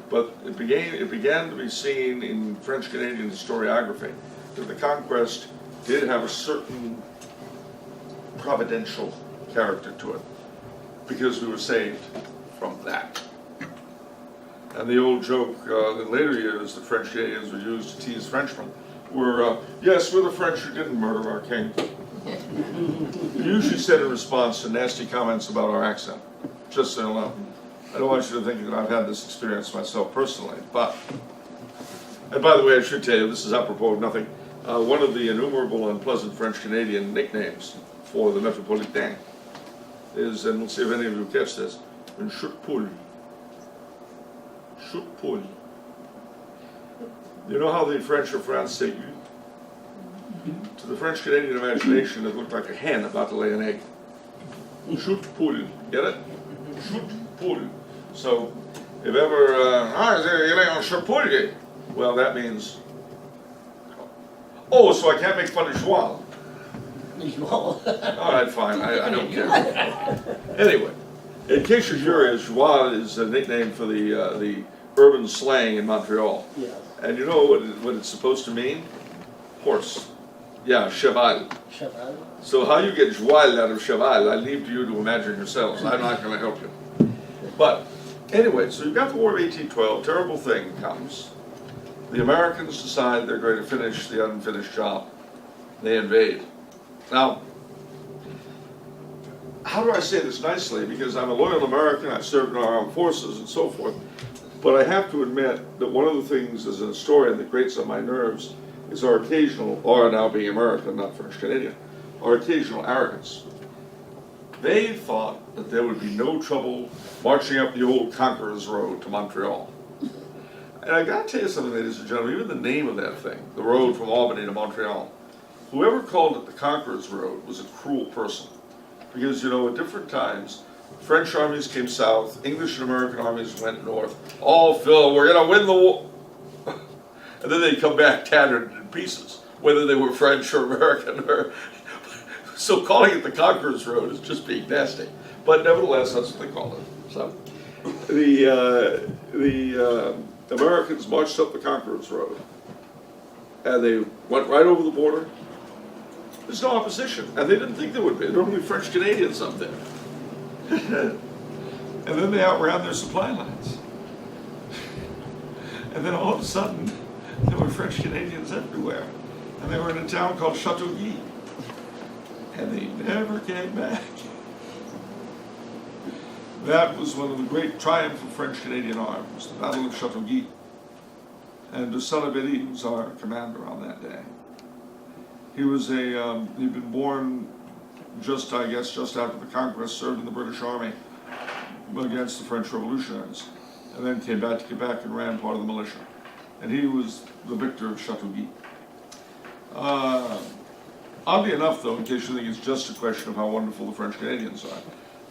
But it began to be seen in French-Canadian historiography that the conquest did have a certain providential character to it, because we were saved from that. And the old joke in later years that French Canadians would use to tease Frenchmen were, yes, we're the French who didn't murder our king. Usually said in response to nasty comments about our accent. Just so you know. I don't want you to think that I've had this experience myself personally, but, and by the way, I should tell you, this is apropos of nothing, one of the innumerable unpleasant French Canadian nicknames for the Metropolitain is, and we'll see if any of you catch this, un chute-poule. Chute-poule. You know how the French of France say you? To the French Canadian imagination, it looked like a hen about to lay an egg. Chute-poule. Get it? Chute-poule. So, if ever, you lay on chute-poule, well, that means, oh, so I can't make fun of Joal. All right, fine. I don't care. Anyway, in case you're curious, Joal is a nickname for the urban slang in Montreal. Yeah. And you know what it's supposed to mean? Horse. Yeah, cheval. Cheval. So how you get Joal out of cheval, I leave to you to imagine yourselves. I'm not going to help you. But anyway, so you've got the War of 1812. Terrible thing comes. The Americans decide they're going to finish the unfinished job. They invade. Now, how do I say this nicely? Because I'm a loyal American, I've served in our armed forces and so forth, but I have to admit that one of the things as an historian that grates on my nerves is our occasional, or now being American, not French Canadian, our occasional arrogance. They thought that there would be no trouble marching up the old Conqueror's Road to Montreal. And I gotta tell you something, ladies and gentlemen, even the name of that thing, the road from Albany to Montreal, whoever called it the Conqueror's Road was a cruel person. Because, you know, at different times, French armies came south, English and American armies went north. All Phil, we're gonna win the war. And then they'd come back tattered in pieces, whether they were French or American. So calling it the Conqueror's Road is just being nasty. But nevertheless, that's what they call it. So the Americans marched up the Conqueror's Road, and they went right over the border. There's no opposition, and they didn't think there would be. There were only French Canadians up there. And then they outran their supply lines. And then all of a sudden, there were French Canadians everywhere. And they were in a town called Châteauguay. And they never came back. That was one of the great triumphs of French Canadian arms, the Battle of Châteauguay. And de Salaberry was our commander on that day. He was he'd been born just after the conquest, served in the British Army against the French revolutionaries, and then came back to Quebec and ran part of the militia. And he was the victor of Châteauguay. Oddly enough, though, in case you think it's just a question of how wonderful the French Canadians are,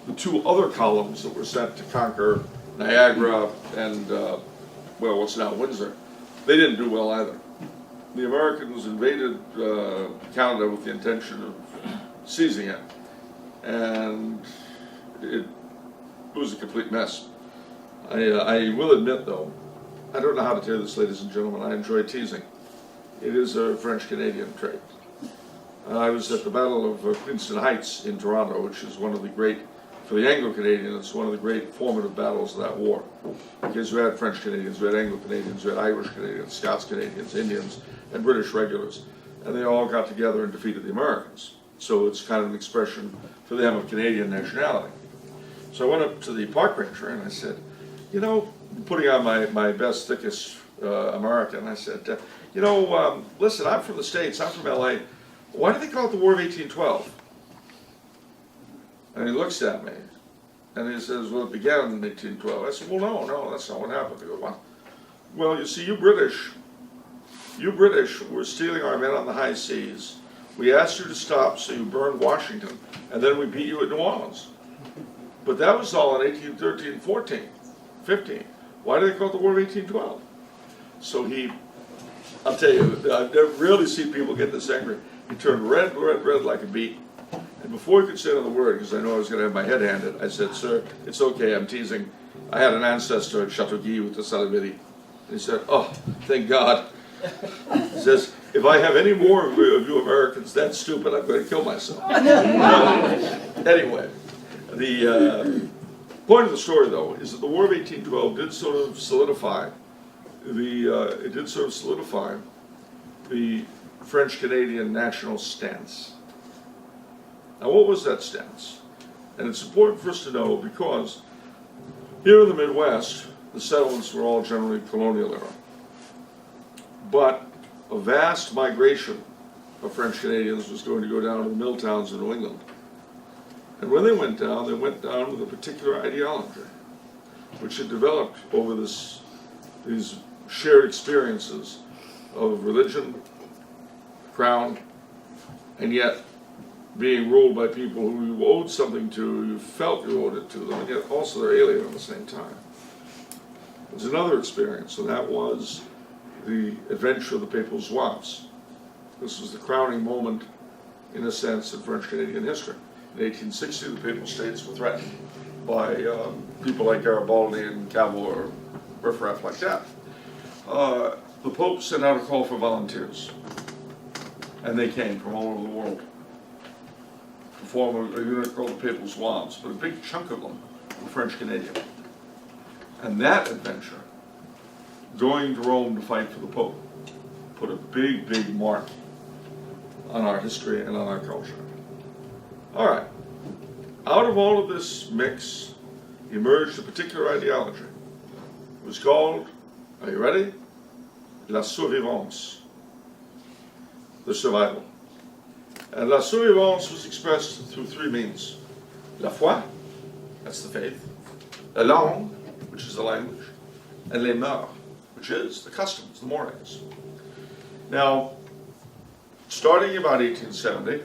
the two other columns that were sent to conquer Niagara and, what's now Windsor, they didn't do well either. The Americans invaded Canada with the intention of seizing it, and it was a complete mess. I will admit, though, I don't know how to tell this, ladies and gentlemen, I enjoy teasing. It is a French-Canadian trait. I was at the Battle of Queenston Heights in Toronto, which is one of the great, for the Anglo-Canadian, it's one of the great formative battles of that war. Because you had French-Canadians, you had Anglo-Canadians, you had Irish-Canadians, Scots-Canadians, Indians, and British regulars. And they all got together and defeated the Americans. So it's kind of an expression for them of Canadian nationality. So I went up to the park ranger and I said, you know, putting on my best, thickest American, I said, listen, I'm from the States, I'm from LA. Why do they call it the War of 1812? And he looks at me and he says, well, it began in 1812. I said, well, no, that's not what happened. He goes, what? Well, you see, you British were stealing our men on the high seas. We asked you to stop, so you burned Washington, and then we beat you at New Orleans. But that was all in 1813, 14, 15. Why do they call it the War of 1812? So I'll tell you, I've never really seen people get this angry. He turned red like a beet. And before he could say another word, because I know I was going to have my head handed, I said, sir, it's okay, I'm teasing. I had an ancestor at Châteauguay with the Salamidi. And he said, oh, thank God. He says, if I have any more of you Americans that stupid, I'm going to kill myself. Anyway, the point of the story, though, is that the War of 1812 did sort of solidify the French-Canadian national stance. Now, what was that stance? And it's important for us to know because here in the Midwest, the settlements were all generally colonial era. But a vast migration of French Canadians was going to go down to the mill towns of New England. And when they went down with a particular ideology, which had developed over these shared experiences of religion, crown, and yet being ruled by people who you owed something to, you felt you owed it to them, and yet also they're alien at the same time. There's another experience, and that was the adventure of the Papal Zouaves. This was the crowning moment, in a sense, in French-Canadian history. In 1860, the Papal States were threatened by people like Garibaldi and Cavour, riffraff like that. The Pope sent out a call for volunteers, and they came from all over the world to form a unit called the Papal Zouaves, but a big chunk of them were French-Canadian. And that adventure, going to Rome to fight for the Pope, put a big, big mark on our history and on our culture. All right, out of all of this mix emerged a particular ideology. It was called, are you ready? La survivance, the survival. And la survivance was expressed through three means. La foi, that's the faith. La langue, which is the language. And les mœurs, which is the customs, the mores. Now, starting about 1870,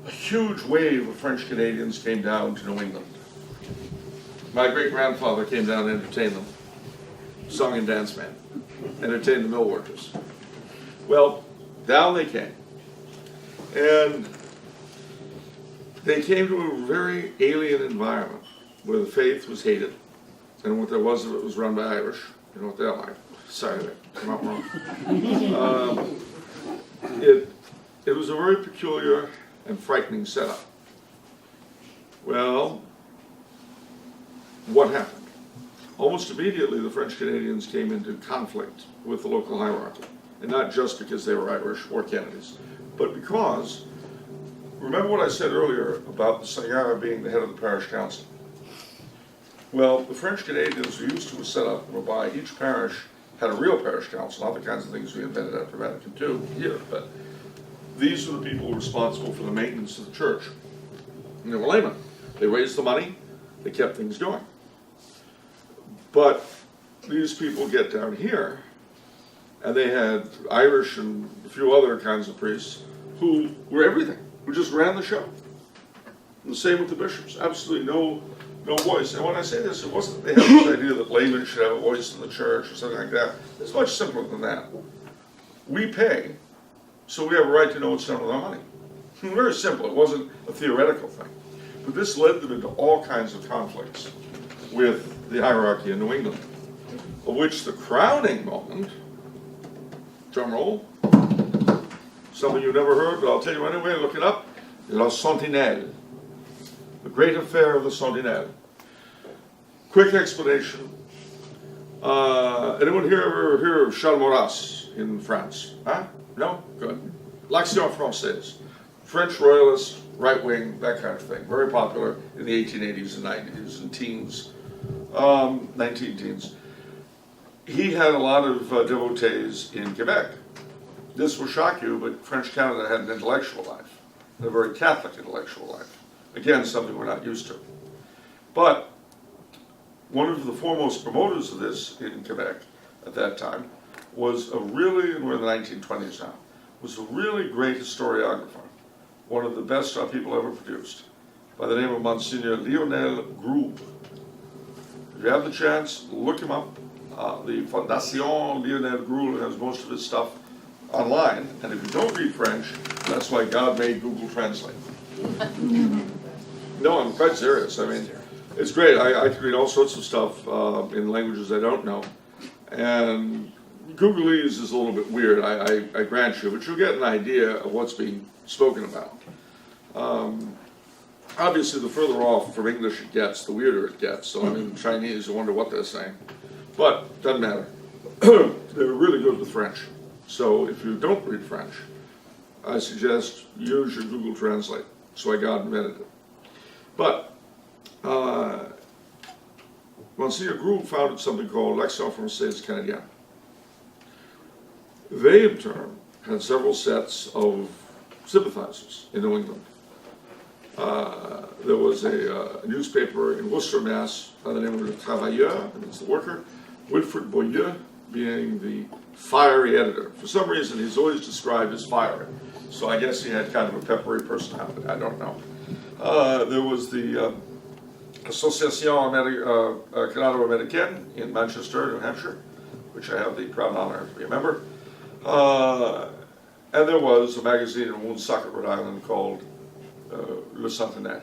a huge wave of French Canadians came down to New England. My great-grandfather came down and entertained them, sung and danced man, entertained the mill workers. Well, down they came. And they came to a very alien environment where the faith was hated, and what there was of it was run by Irish. You know what they're like. Sorry, that came out wrong. It was a very peculiar and frightening setup. Well, what happened? Almost immediately, the French Canadians came into conflict with the local hierarchy, and not just because they were Irish or Kennedys, but because, remember what I said earlier about the Seigneur being the head of the parish council? Well, the French Canadians were used to a setup whereby each parish had a real parish council, not the kinds of things we invented after Vatican II here, but these were the people responsible for the maintenance of the church. And they were laymen. They raised the money, they kept things going. But these people get down here, and they had Irish and a few other kinds of priests who were everything, who just ran the show. And the same with the bishops, absolutely no voice. And when I say this, it wasn't they have this idea that laymen should have a voice in the church or something like that. It's much simpler than that. We pay, so we have a right to know what's done with our money. Very simple. It wasn't a theoretical thing. But this led them into all kinds of conflicts with the hierarchy in New England, of which the crowning moment, drum roll, something you've never heard, but I'll tell you anyway, look it up, La Sentinelle, the great affair of the Sentinelle. Quick explanation. Anyone here ever hear of Charles Maurras in France? Huh? No? Good. L'Action Française. French royalists, right-wing, that kind of thing. Very popular in the 1880s and 90s and teens, 19 teens. He had a lot of devotees in Quebec. This will shock you, but French Canada had an intellectual life, and a very Catholic intellectual life. Again, something we're not used to. But one of the foremost promoters of this in Quebec at that time was a really, and we're in the 1920s now, was a really great historiographer, one of the best people ever produced, by the name of Monsignor Lionel Groulbe. If you have the chance, look him up. The Fondation Lionel Groulbe has most of his stuff online, and if you don't read French, that's why God made Google Translate. No, I'm quite serious. I mean, it's great. I can read all sorts of stuff in languages I don't know, and Googleese is a little bit weird, I grant you, but you'll get an idea of what's being spoken about. Obviously, the further off from English it gets, the weirder it gets. So, I mean, Chinese, you wonder what they're saying. But, doesn't matter. They're really good with French. So, if you don't read French, I suggest use your Google Translate. That's why God invented it. But, Monsignor Groulbe founded something called L'Action Française Canadienne. They, in turn, had several sets of sympathizers in New England. There was a newspaper in Worcester, Mass, by the name of Le Travailleur, and it's the worker, Wilfrid Beaulieu being the fiery editor. For some reason, he's always described as fiery, so I guess he had kind of a peppery personality, I don't know. There was the Association Canado-Américaine in Manchester, New Hampshire, which I have the proud honor to be a member. And there was a magazine in Woonsocket, Rhode Island called Le Sentinelle.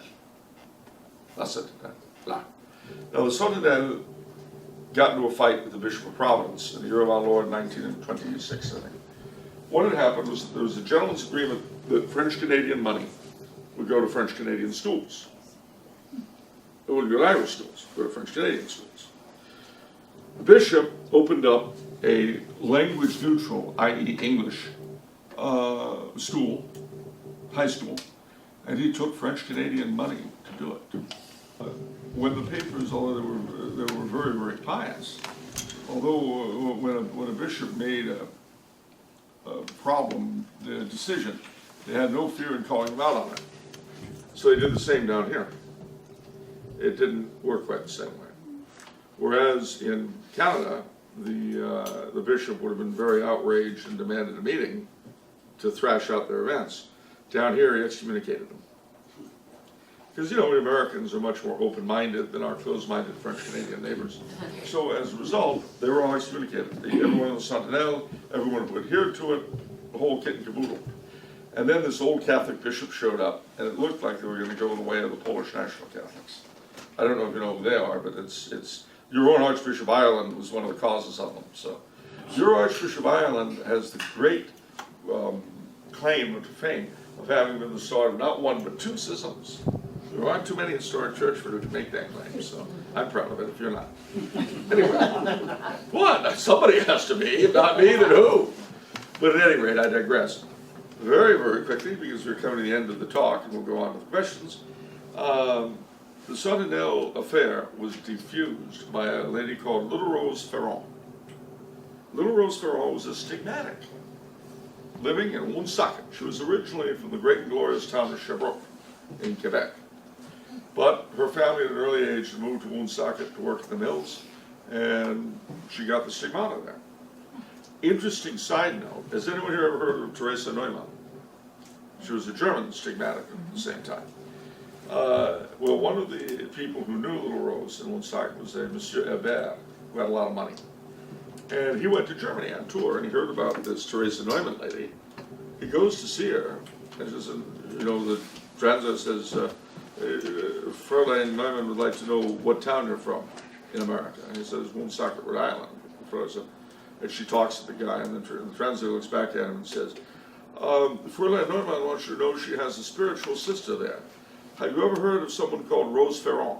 La Sentinelle. La. Now, the Sentinelle got into a fight with the Bishop of Providence in the year of our Lord, 1926, I think. What had happened was that there was a gentleman's agreement that French-Canadian money would go to French-Canadian schools. It wouldn't go to Irish schools, go to French-Canadian schools. The bishop opened up a language-neutral, i.e. English, school, high school, and he took French-Canadian money to do it. When the papers, although they were very, very pious, although when a bishop made a problem, the decision, they had no fear in calling him out on it. So they did the same down here. It didn't work quite the same way. Whereas in Canada, the bishop would have been very outraged and demanded a meeting to thrash out their events. Down here, he excommunicated them. Because, you know, we Americans are much more open-minded than our closed-minded French-Canadian neighbors. So as a result, they were all excommunicated. Everyone in the Sentinelle, everyone who adhered to it, the whole kit and caboodle. And then this old Catholic bishop showed up, and it looked like they were going to go in the way of the Polish National Catholics. I don't know if you know who they are, but it's your own Archbishop of Ireland was one of the causes of them. So your Archbishop of Ireland has the great claim to fame of having been the start of not one but two schisms. There aren't too many historic church for who to make that claim, so I'm proud of it if you're not. Anyway, what? Somebody has to be. If not me, then who? But at any rate, I digress. Very, very quickly, because we're coming to the end of the talk, and we'll go on with questions. The Sentinelle affair was diffused by a lady called Little Rose Ferron. Little Rose Ferron was a stigmatic. living in Woonsocket. She was originally from the great and glorious town of Sherbrooke in Quebec. But her family at an early age moved to Woonsocket to work at the mills, and she got the stigmata there. Interesting side note, has anyone here ever heard of Teresa Neumann? She was a German stigmatic at the same time. Well, one of the people who knew Little Rose in Woonsocket was a Monsieur Hebert, who had a lot of money. And he went to Germany on tour, and he heard about this Teresa Neumann lady. He goes to see her, and says, you know, the translator says, Fräulein Neumann would like to know what town you're from in America. And he says, Woonsocket, Rhode Island. And she talks to the guy, and then the translator looks back at him and says, Fräulein Neumann wants you to know she has a spiritual sister there. Have you ever heard of someone called Rose Ferrand?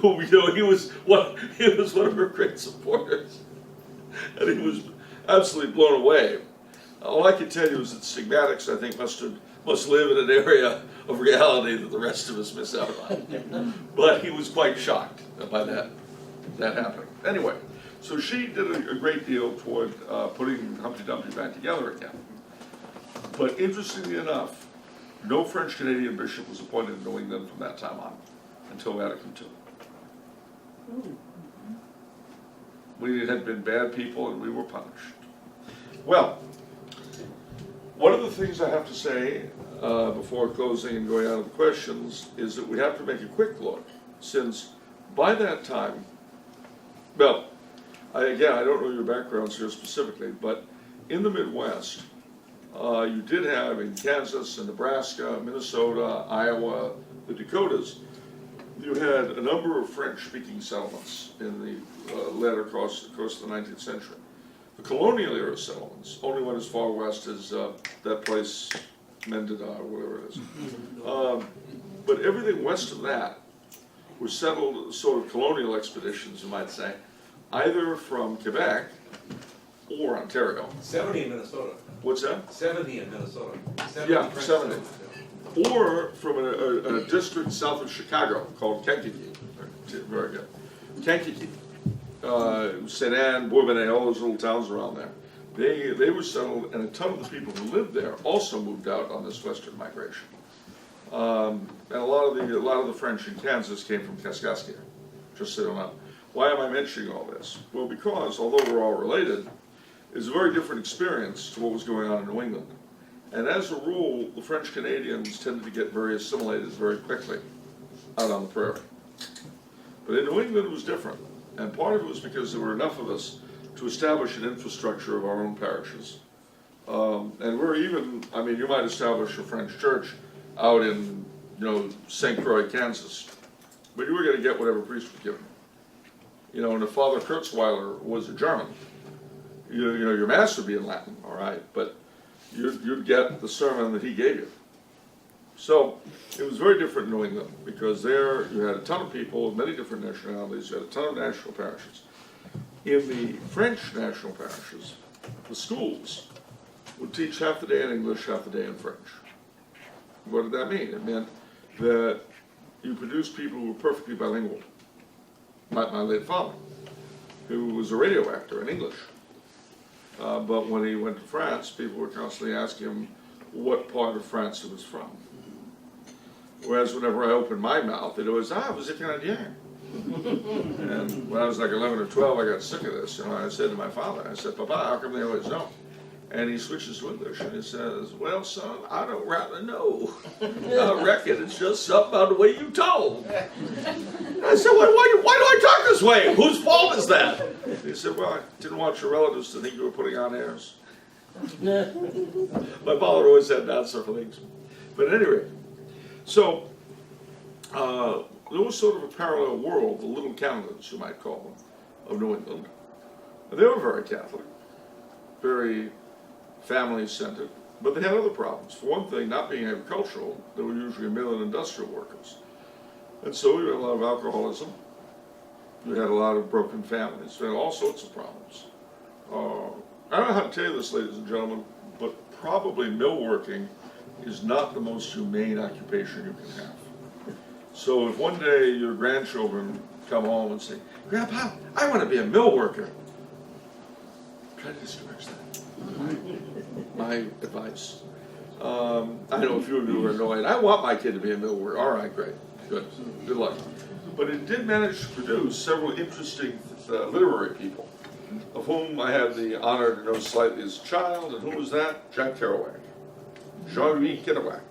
Well, you know, he was one of her great supporters, and he was absolutely blown away. All I can tell you is that stigmatics, I think, must live in an area of reality that the rest of us miss out on. But he was quite shocked by that happening. Anyway, so she did a great deal toward putting Humpty Dumpty back together again. But interestingly enough, no French Canadian bishop was appointed in New England from that time on until Vatican II. We had been bad people and we were punished. Well, one of the things I have to say before closing and going out of the questions is that we have to make a quick look, since by that time, well, I don't know your backgrounds here specifically, but in the Midwest, you did have in Kansas and Nebraska, Minnesota, Iowa, the Dakotas, you had a number of French-speaking settlements in the latter course of the 19th century. The colonial era settlements only went as far west as that place, Mendota, or whatever it is. But everything west of that was settled, sort of colonial expeditions, you might say, either from Quebec or Ontario. 70 in Minnesota. What's that? 70 in Minnesota. 70 Yeah, French 70. settlers. Or from a district south of Chicago called Kankakee. Very good. Kankakee, St. Anne, Bourbonnais, all those little towns around there. They were settled, and a ton of the people who lived there also moved out on this western migration. And a lot of the French in Kansas came from Kaskaskia, just so you know. Why am I mentioning all this? Well, because although we're all related, it's a very different experience to what was going on in New England. And as a rule, the French Canadians tended to get very assimilated very quickly out on the prairie. But in New England, it was different. And part of it was because there were enough of us to establish an infrastructure of our own parishes. And we're even, I mean, you might establish a French church out in, St. Croix, Kansas, but you were going to get whatever priest would give you. And if Father Kurzweiler was a German, your mass would be in Latin, all right, but you'd get the sermon that he gave you. So it was very different in New England, because there you had a ton of people of many different nationalities, you had a ton of national parishes. In the French national parishes, the schools would teach half the day in English, half the day in French. What did that mean? It meant that you produced people who were perfectly bilingual. Like my late father, who was a radio actor in English. But when he went to France, people were constantly asking him what part of France he was from. Whereas whenever I opened my mouth, it was, vous êtes Canadien. And when I was like 11 or 12, I got sick of this. I said to my father, I said, Papa, how come they always know? And he switches to English and he says, well, son, I don't rather know. I reckon it's just something about the way you talk. I said, why do I talk this way? Whose fault is that? He said, well, I didn't want your relatives to think you were putting on airs. My father always had that sort of things. But at any rate, so there was sort of a parallel world, the little Canadas, you might call them, of New England. And they were very Catholic, very family-centered, but they had other problems. For one thing, not being agricultural, they were usually mill and industrial workers. And so we had a lot of alcoholism. We had a lot of broken families. We had all sorts of problems. I don't know how to tell you this, ladies and gentlemen, but probably mill working is not the most humane occupation you can have. So if one day your grandchildren come home and say, Grandpa, I want to be a mill worker, try to discourage that. my advice. I know a few of you are annoyed. I want my kid to be a mill worker. All right, great, good luck. But it did manage to produce several interesting literary people, of whom I had the honor to know slightly as a child. And who was that? Jack Kerouac. Jean-Louis Kerouac,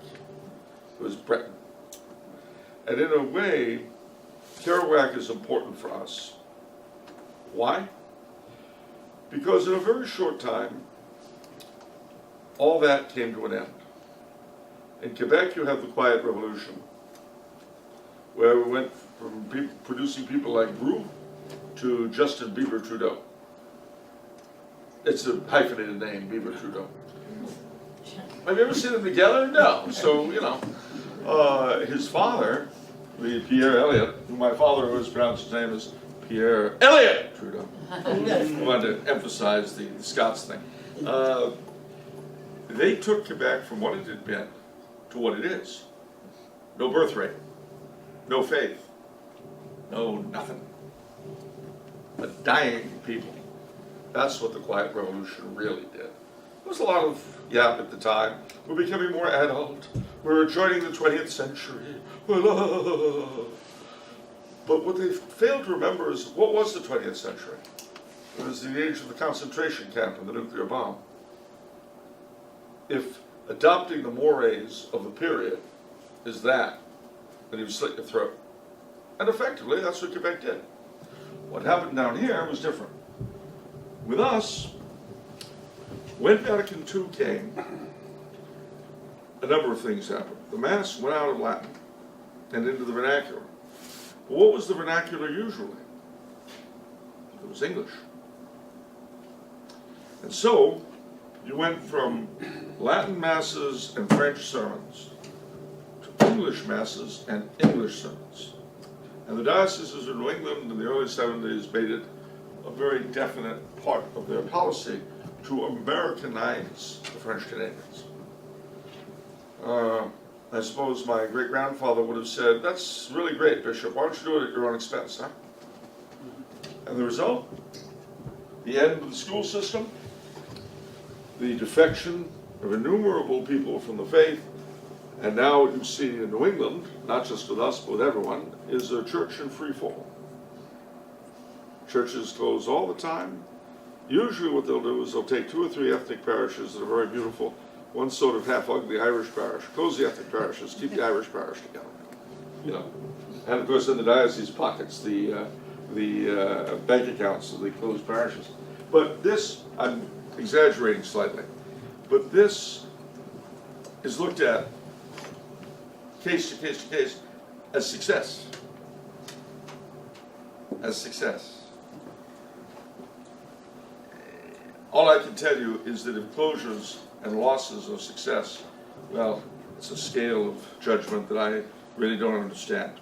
who was Breton. And in a way, Kerouac is important for us. Why? Because in a very short time, all that came to an end. In Quebec, you have the Quiet Revolution, where we went from producing people like Brou to Justin Bieber Trudeau. It's a hyphenated name, Bieber Trudeau. Have you ever seen them together? No. So, you know, his father, the Pierre Elliott, who my father always pronounced his name as Pierre Elliott Trudeau. I wanted to emphasize the Scots thing. They took Quebec from what it had been to what it is. No birth rate, no faith, no nothing. But dying people. That's what the Quiet Revolution really did. There was a lot of yap at the time. We're becoming more adult. We're joining the 20th century. But what they failed to remember is, what was the 20th century? It was the age of the concentration camp and the nuclear bomb. If adopting the mores of the period is that, then you slit your throat. And effectively, that's what Quebec did. What happened down here was different. With us, when Vatican II came, a number of things happened. The Mass went out of Latin and into the vernacular. But what was the vernacular usually? It was English. And so, you went from Latin Masses and French sermons to English Masses and English sermons. And the dioceses of New England in the early 70s made it a very definite part of their policy to Americanize the French Canadians. I suppose my great-grandfather would have said, "That's really great, Bishop. Why don't you do it at your own expense, huh?" And the result? The end of the school system, the defection of innumerable people from the faith, and now what you see in New England, not just with us, but with everyone, is a church in free fall. Churches close all the time. Usually what they'll do is they'll take 2 or 3 ethnic parishes that are very beautiful, one sort of half-ugly Irish parish, close the ethnic parishes, keep the Irish parish together. You know, and of course in the diocese pockets, the bank accounts of the closed parishes. But this, I'm exaggerating slightly, but this is looked at case to case to case as success. As success. All I can tell you is that enclosures and losses of success, well, it's a scale of judgment that I really don't understand.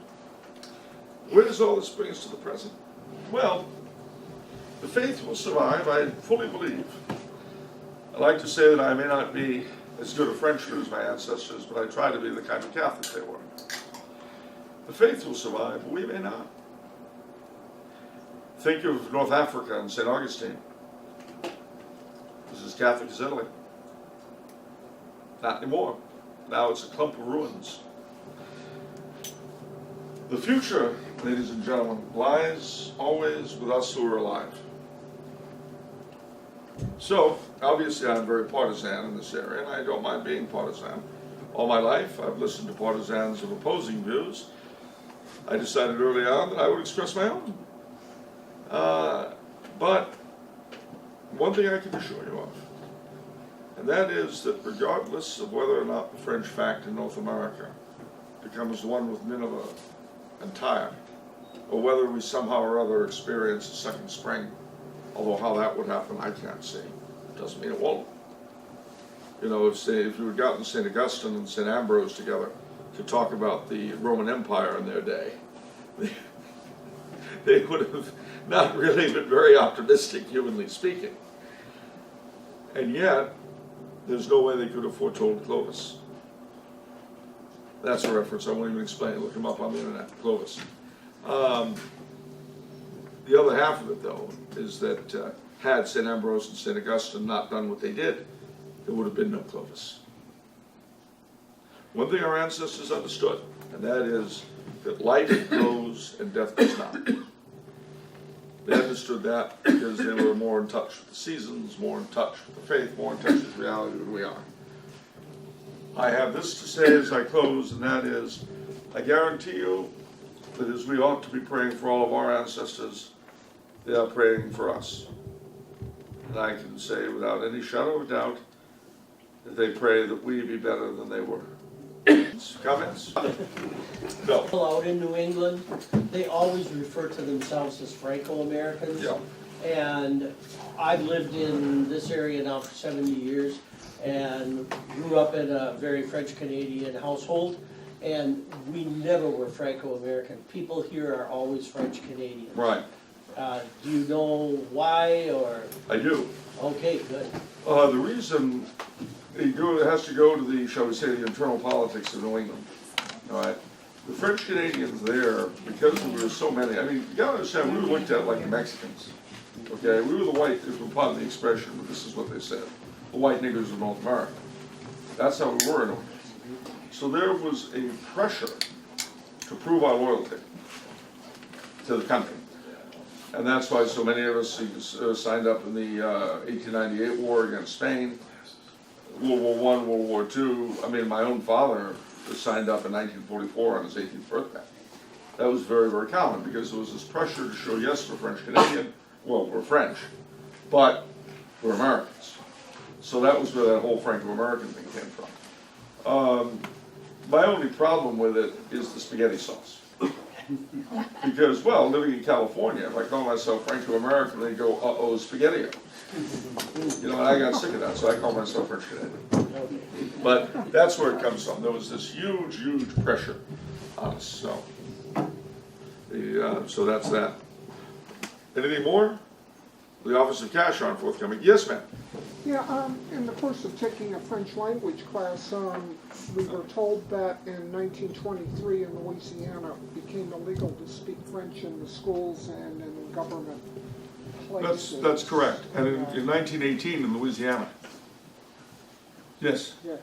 Where does all this bring us to the present? Well, the faith will survive, I fully believe. I like to say that I may not be as good a Frenchman as my ancestors, but I try to be the kind of Catholic they were. The faith will survive, but we may not. Think of North Africa and St. Augustine. This is Catholic as Italy. Not anymore. Now it's a clump of ruins. The future, ladies and gentlemen, lies always with us who are alive. So, obviously I'm very partisan in this area, and I don't mind being partisan. All my life, I've listened to partisans of opposing views. I decided early on that I would express my own. But one thing I can assure you of, and that is that regardless of whether or not the French fact in North America becomes one with Nineveh and Tyre, or whether we somehow or other experience a second spring, although how that would happen I can't see. It doesn't mean it won't. You know, if you had gotten St. Augustine and St. Ambrose together to talk about the Roman Empire in their day, they would have not really been very optimistic, humanly speaking. And yet, there's no way they could have foretold Clovis. That's a reference I won't even explain. Look him up on the internet, Clovis. The other half of it, though, is that had St. Ambrose and St. Augustine not done what they did, there would have been no Clovis. One thing our ancestors understood, and that is that life grows and death does not. They understood that because they were more in touch with the seasons, more in touch with the faith, more in touch with reality than we are. I have this to say as I close, and that is, I guarantee you that as we ought to be praying for all of our ancestors, they are praying for us. And I can say without any shadow of doubt that they pray that we be better than they were. Comments? No. People out in New England, they always refer to themselves as Franco-Americans. Yeah. And I've lived in this area now for 70 years and grew up in a very French-Canadian household. And we never were Franco-American. People here are always French-Canadians. Right. Do you know why, or? I do. Okay, good. The reason it has to go to the, shall we say, the internal politics of New England. All right. The French Canadians there, because there were so many, I mean, you gotta understand, we were looked at like the Mexicans. Okay, we were the white, if we're part of the expression, but this is what they said, the white niggers of North America. That's how we were in England. So there was a pressure to prove our loyalty to the country. And that's why so many of us signed up in the 1898 war against Spain, World War I, World War II. I mean, my own father was signed up in 1944 on his 18th birthday. That was very, very common because there was this pressure to show, yes, we're French Canadian, well, we're French, but we're Americans. So that was where that whole Franco-American thing came from. My only problem with it is the spaghetti sauce. Because, well, living in California, if I call myself Franco-American, they go, uh-oh, spaghetti. You know, and I got sick of that, so I call myself French Canadian. But that's where it comes from. There was this huge, huge pressure on us, so. So that's that. Anything more? The Office of Cash aren't forthcoming. Yes, ma'am. Yeah, in the course of taking a French language class, we were told that in 1923 in Louisiana it became illegal to speak French in the schools and in government places. That's correct. And in 1918 in Louisiana. Yes. Yeah.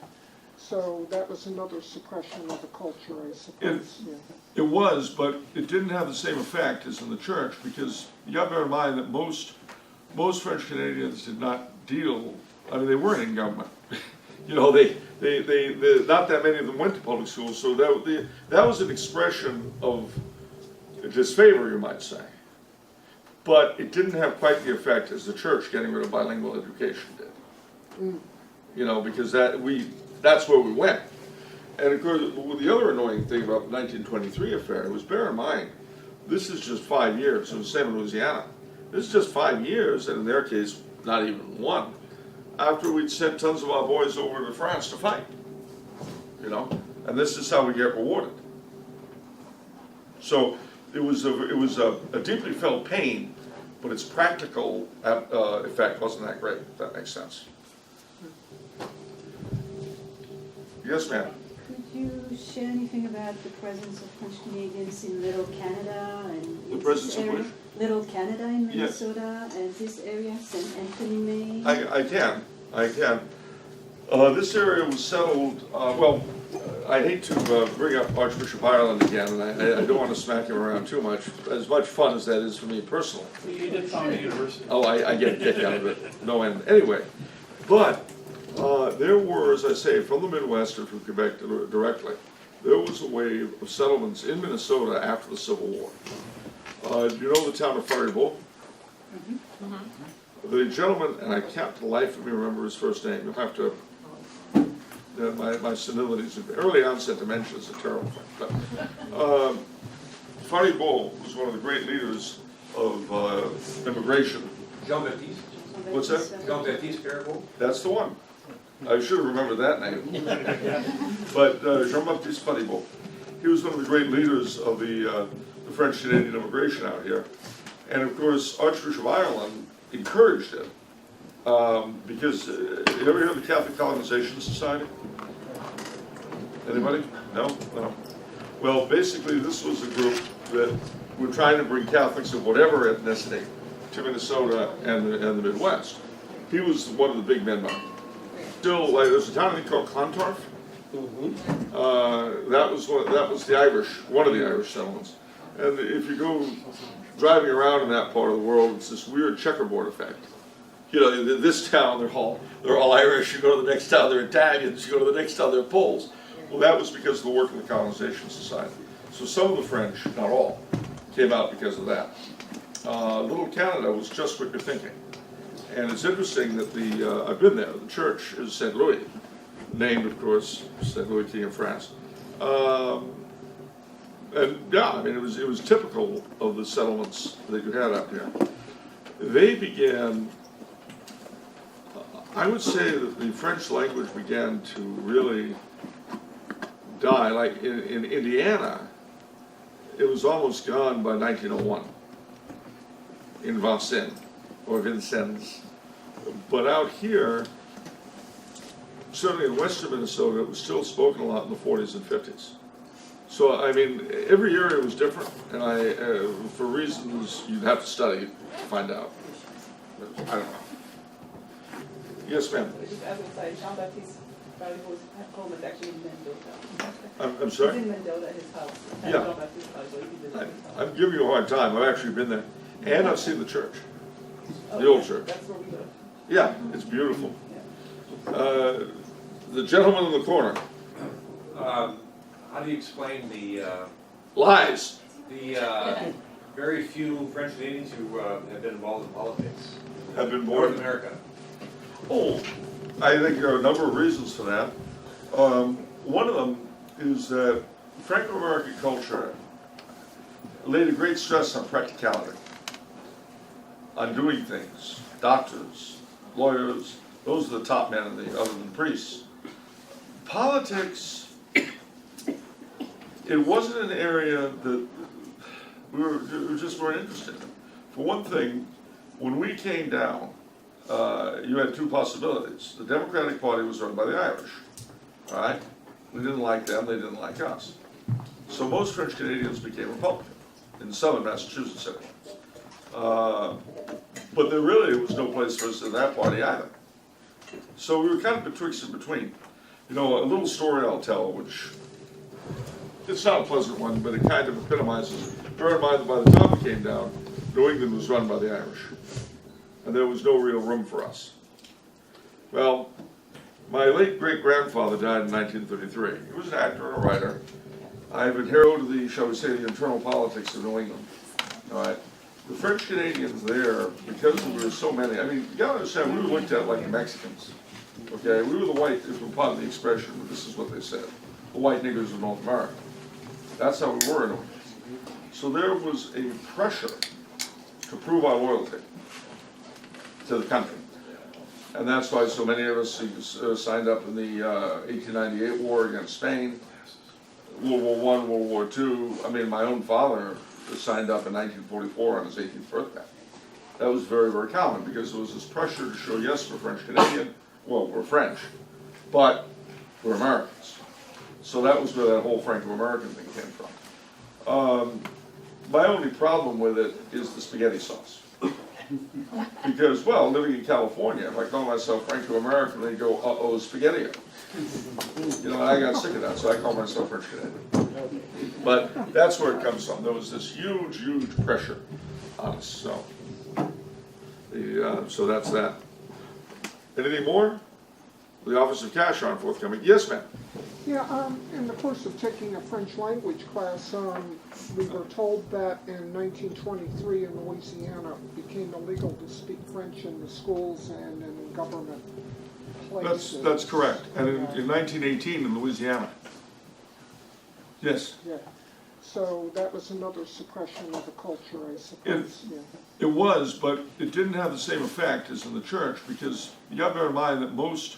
So that was another suppression of the culture, I suppose. It was, but it didn't have the same effect as in the church because you got to bear in mind that most French Canadians did not deal, I mean, they weren't in government. You know, they not that many of them went to public schools, so that was an expression of disfavor, you might say. But it didn't have quite the effect as the church getting rid of bilingual education did. You know, because that's where we went. And of course, the other annoying thing about the 1923 affair was, bear in mind, this is just 5 years, it was the same in Louisiana. This is just 5 years, and in their case, not even one, after we'd sent tons of our boys over to France to fight. You know, and this is how we get rewarded. So it was a deeply felt pain, but its practical effect wasn't that great, if that makes sense. Yes, ma'am. Could you share anything about the presence of French Canadians in Little Canada and The presence of area? which? Little Canada in Yes. Minnesota and this area, St. Anthony, Maine? I can. This area was settled, I hate to bring up Archbishop Ireland again, and I don't want to smack him around too much, as much fun as that is for me personally. You did found a university. Oh, I get a kick out of it, no end. Anyway, but there were, as I say, from the Midwest and from Quebec directly, there was a wave of settlements in Minnesota after the Civil War. Do you know the town of Faribault? The gentleman, and I can't for the life of me remember his first name, you'll have to, my senility, early onset dementia is a terrible thing. But, Faribault was one of the great leaders of immigration. Jean-Baptiste? What's that? Jean-Baptiste Paribault? That's the one. I should have remembered that name. But Jean-Baptiste Faribault, he was one of the great leaders of the French-Canadian immigration out here. And of course, Archbishop Ireland encouraged it because, you ever heard of the Catholic Colonization Society? Anybody? No? No. Well, basically, this was a group that were trying to bring Catholics of whatever ethnicity to Minnesota and the Midwest. He was one of the big men behind it. Still, like, there's a town called Clontarf. That was the Irish, one of the Irish settlements. And if you go driving around in that part of the world, it's this weird checkerboard effect. You know, this town, they're all Irish. You go to the next town, they're Italians. You go to the next town, they're Poles. Well, that was because of the work of the Colonization Society. So some of the French, not all, came out because of that. Little Canada was just what you're thinking. And it's interesting that I've been there, the church is St. Louis, named, of course, St. Louis in France. And yeah, I mean, it was typical of the settlements that you had up here. They began, I would say that the French language began to really die. Like in Indiana, it was almost gone by 1901 in Vincennes or Vincennes. But out here, certainly in western Minnesota, it was still spoken a lot in the 40s and 50s. So, I mean, every area was different, and for reasons you'd have to study to find out. I don't know. Yes, ma'am. Just as an aside, Jean-Baptiste Valley's home is actually in Mendota. I'm sorry? He's in Mendota, his house. Yeah. Jean-Baptiste Valley, so he visited his house. I'm giving you a hard time. I've actually been there. And I've seen the church, the old church. That's where we live. Yeah, it's beautiful. Yeah. The gentleman in the corner. How do you explain the Lies. very few French Canadians who have been involved in politics? Have been North born. America. Oh, I think there are a number of reasons for that. One of them is that Franco-American culture laid a great stress on practicality, on doing things. Doctors, lawyers, those are the top men other than priests. Politics, it wasn't an area that we just weren't interested in. For one thing, when we came down, you had two possibilities. The Democratic Party was run by the Irish, all right? We didn't like them, they didn't like us. So most French Canadians became Republican in southern Massachusetts area. But there really was no place for us in that party either. So we were kind of betwixt and between. You know, a little story I'll tell, which, it's not a pleasant one, but it kind of epitomizes. Bear in mind that by the time we came down, New England was run by the Irish. And there was no real room for us. Well, my late great-grandfather died in 1933. He was an actor and a writer. I've inherited the, shall we say, the internal politics of New England. All right. The French Canadians there, because there were so many, I mean, you gotta understand, we were looked at like the Mexicans. Okay, we were the white, if we're part of the expression, but this is what they said, the white niggers of North America. That's how we were in New England. So there was a pressure to prove our loyalty to the country. And that's why so many of us signed up in the 1898 war against Spain, World War I, World War II. I mean, my own father signed up in 1944 on his 18th birthday. That was very, very common because there was this pressure to show, yes, we're French Canadian, well, we're French, but we're Americans. So that was where that whole Franco-American thing came from. My only problem with it is the spaghetti sauce. Because, well, living in California, if I call myself Franco-American, they go, uh-oh, spaghetti. You know, I got sick of that, so I call myself French Canadian. But that's where it comes from. There was this huge, huge pressure on us, so. So that's that. Anything more? The Office of Cash aren't forthcoming. Yes, ma'am. Yeah, in the course of taking a French language class, we were told that in 1923 in Louisiana it became illegal to speak French in the schools and in government places. That's correct. And in 1918 in Louisiana. Yes. Yeah. So that was another suppression of the culture, I suppose. Yeah. It was, but it didn't have the same effect as in the church because you got to bear in mind that most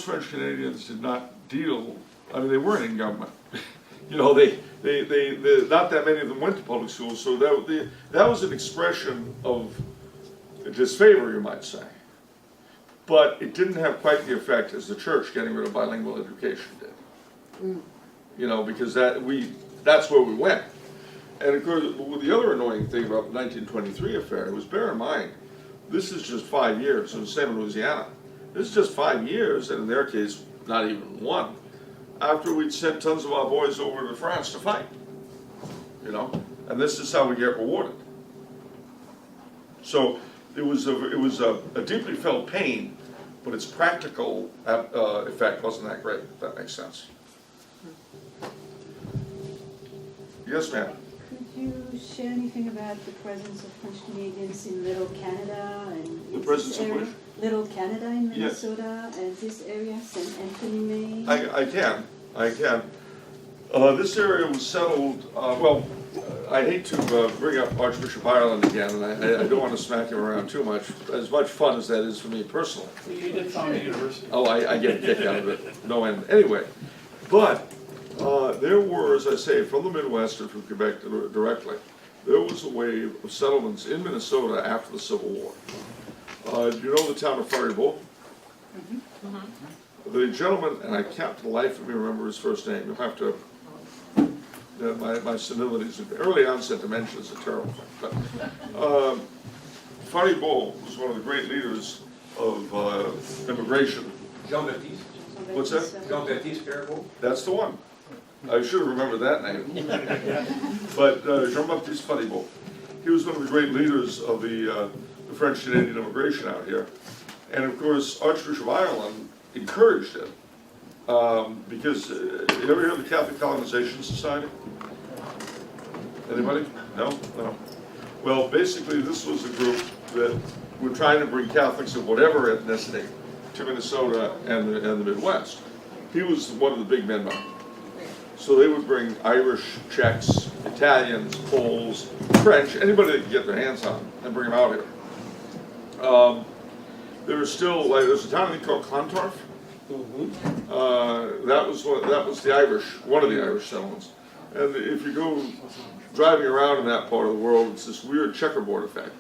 French Canadians did not deal. I mean, they weren't in government. You know, they not that many of them went to public schools, so that was an expression of disfavor, you might say. But it didn't have quite the effect as the church getting rid of bilingual education did. Mm. You know, because that's where we went. And of course, the other annoying thing about the 1923 affair was, bear in mind, this is just 5 years. It was the same in Louisiana. This is just 5 years, and in their case, not even one, after we'd sent tons of our boys over to France to fight. You know, and this is how we get rewarded. So it was a deeply felt pain, but its practical effect wasn't that great, if that makes sense. Yes, ma'am. Could you share anything about the presence of French Canadians in Little Canada and The presence of area, which? Little Canada in Yes. Minnesota and this area, St. Anthony, Maine? I can. This area was settled, I hate to bring up Archbishop Ireland again, and I don't want to smack him around too much, as much fun as that is for me personally. You did found a university. Oh, I get a kick out of it, no end. Anyway, but there were, as I say, from the Midwest and from Quebec directly, there was a wave of settlements in Minnesota after the Civil War. Do you know the town of Parish? The gentleman, and I can't for the life of me remember his first name, you'll have to, my senilities, early onset dementia is a terrible thing, but Parish was one of the great leaders of immigration. Jean-Baptiste. What's that? Jean-Baptiste Parish. That's the one. I should have remembered that name. But Jean-Baptiste Parish, he was one of the great leaders of the French Canadian immigration out here. And of course, Archbishop of Ireland encouraged it because you ever heard of the Catholic Colonization Society? Anybody? No? Well, basically, this was a group that were trying to bring Catholics of whatever ethnicity to Minnesota and the Midwest. He was one of the big men behind it. So they would bring Irish, Czechs, Italians, Poles, French, anybody they could get their hands on, and bring them out here. There was still, there's a town called Clontarf. That was the Irish, one of the Irish settlements. And if you go driving around in that part of the world, it's this weird checkerboard effect.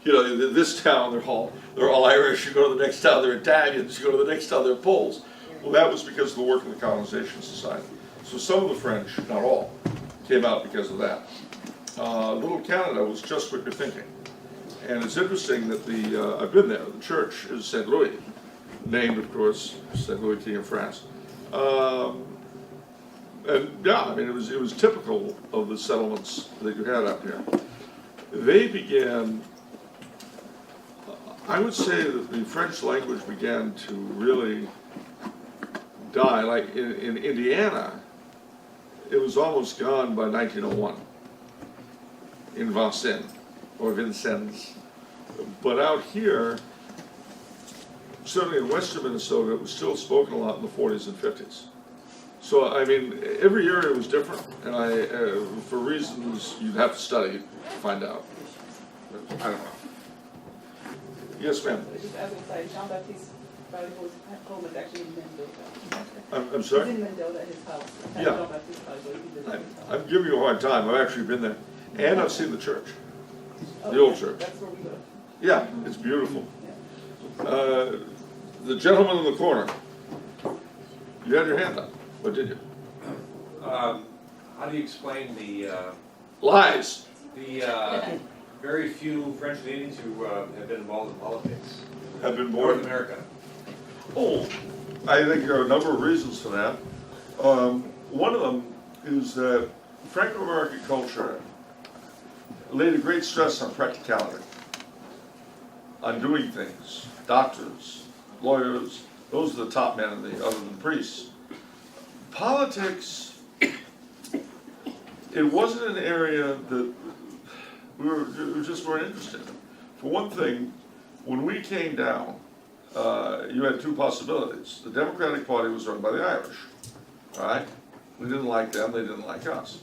You know, this town, they're all Irish. You go to the next town, they're Italians. You go to the next town, they're Poles. Well, that was because of the work of the Colonization Society. So some of the French, not all, came out because of that. Little Canada was just what you're thinking. And it's interesting that I've been there, the church is St. Louis, named, of course, St. Louis, King of France. And yeah, I mean, it was typical of the settlements that you had up here. They began, I would say that the French language began to really die. Like in Indiana, it was almost gone by 1901 in Vincennes or Vincennes. But out here, certainly in western Minnesota, it was still spoken a lot in the 40s and 50s. So, I mean, every area was different, and for reasons you'd have to study to find out. But I don't know. Yes, ma'am. Just as an aside, Jean-Baptiste Parish home is actually in Mendota. I'm sorry? He's in Mendota, his house. Yeah. Jean-Baptiste Parish, he lives in his house. I'm giving you a hard time. I've actually been there. And I've seen the church, the old church. That's where we live. Yeah, it's beautiful. Yeah. The gentleman in the corner, you had your hand up. What did you? How do you explain the Lies. very few French Canadians who have been involved in politics? Have been in born. North America. Oh, I think there are a number of reasons for that. One of them is that Franco-American culture laid a great stress on practicality, on doing things. Doctors, lawyers, those are the top men other than priests. Politics, it wasn't an area that we just weren't interested in. For one thing, when we came down, you had two possibilities. The Democratic Party was run by the Irish, all right? We didn't like them, they didn't like us.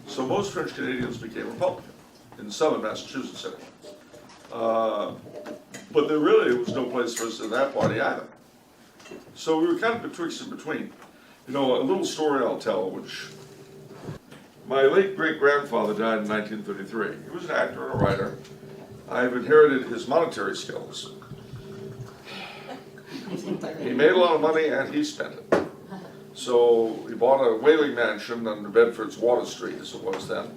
So most French Canadians became Republican in southern Massachusetts. But there really was no place for us in that party either. So we were kind of betwixt and between. You know, a little story I'll tell, which my late great-grandfather died in 1933. He was an actor and a writer. I've inherited his monetary skills. He made a lot of money and he spent it. So he bought a whaling mansion on Bedford's Water Street, as it was then,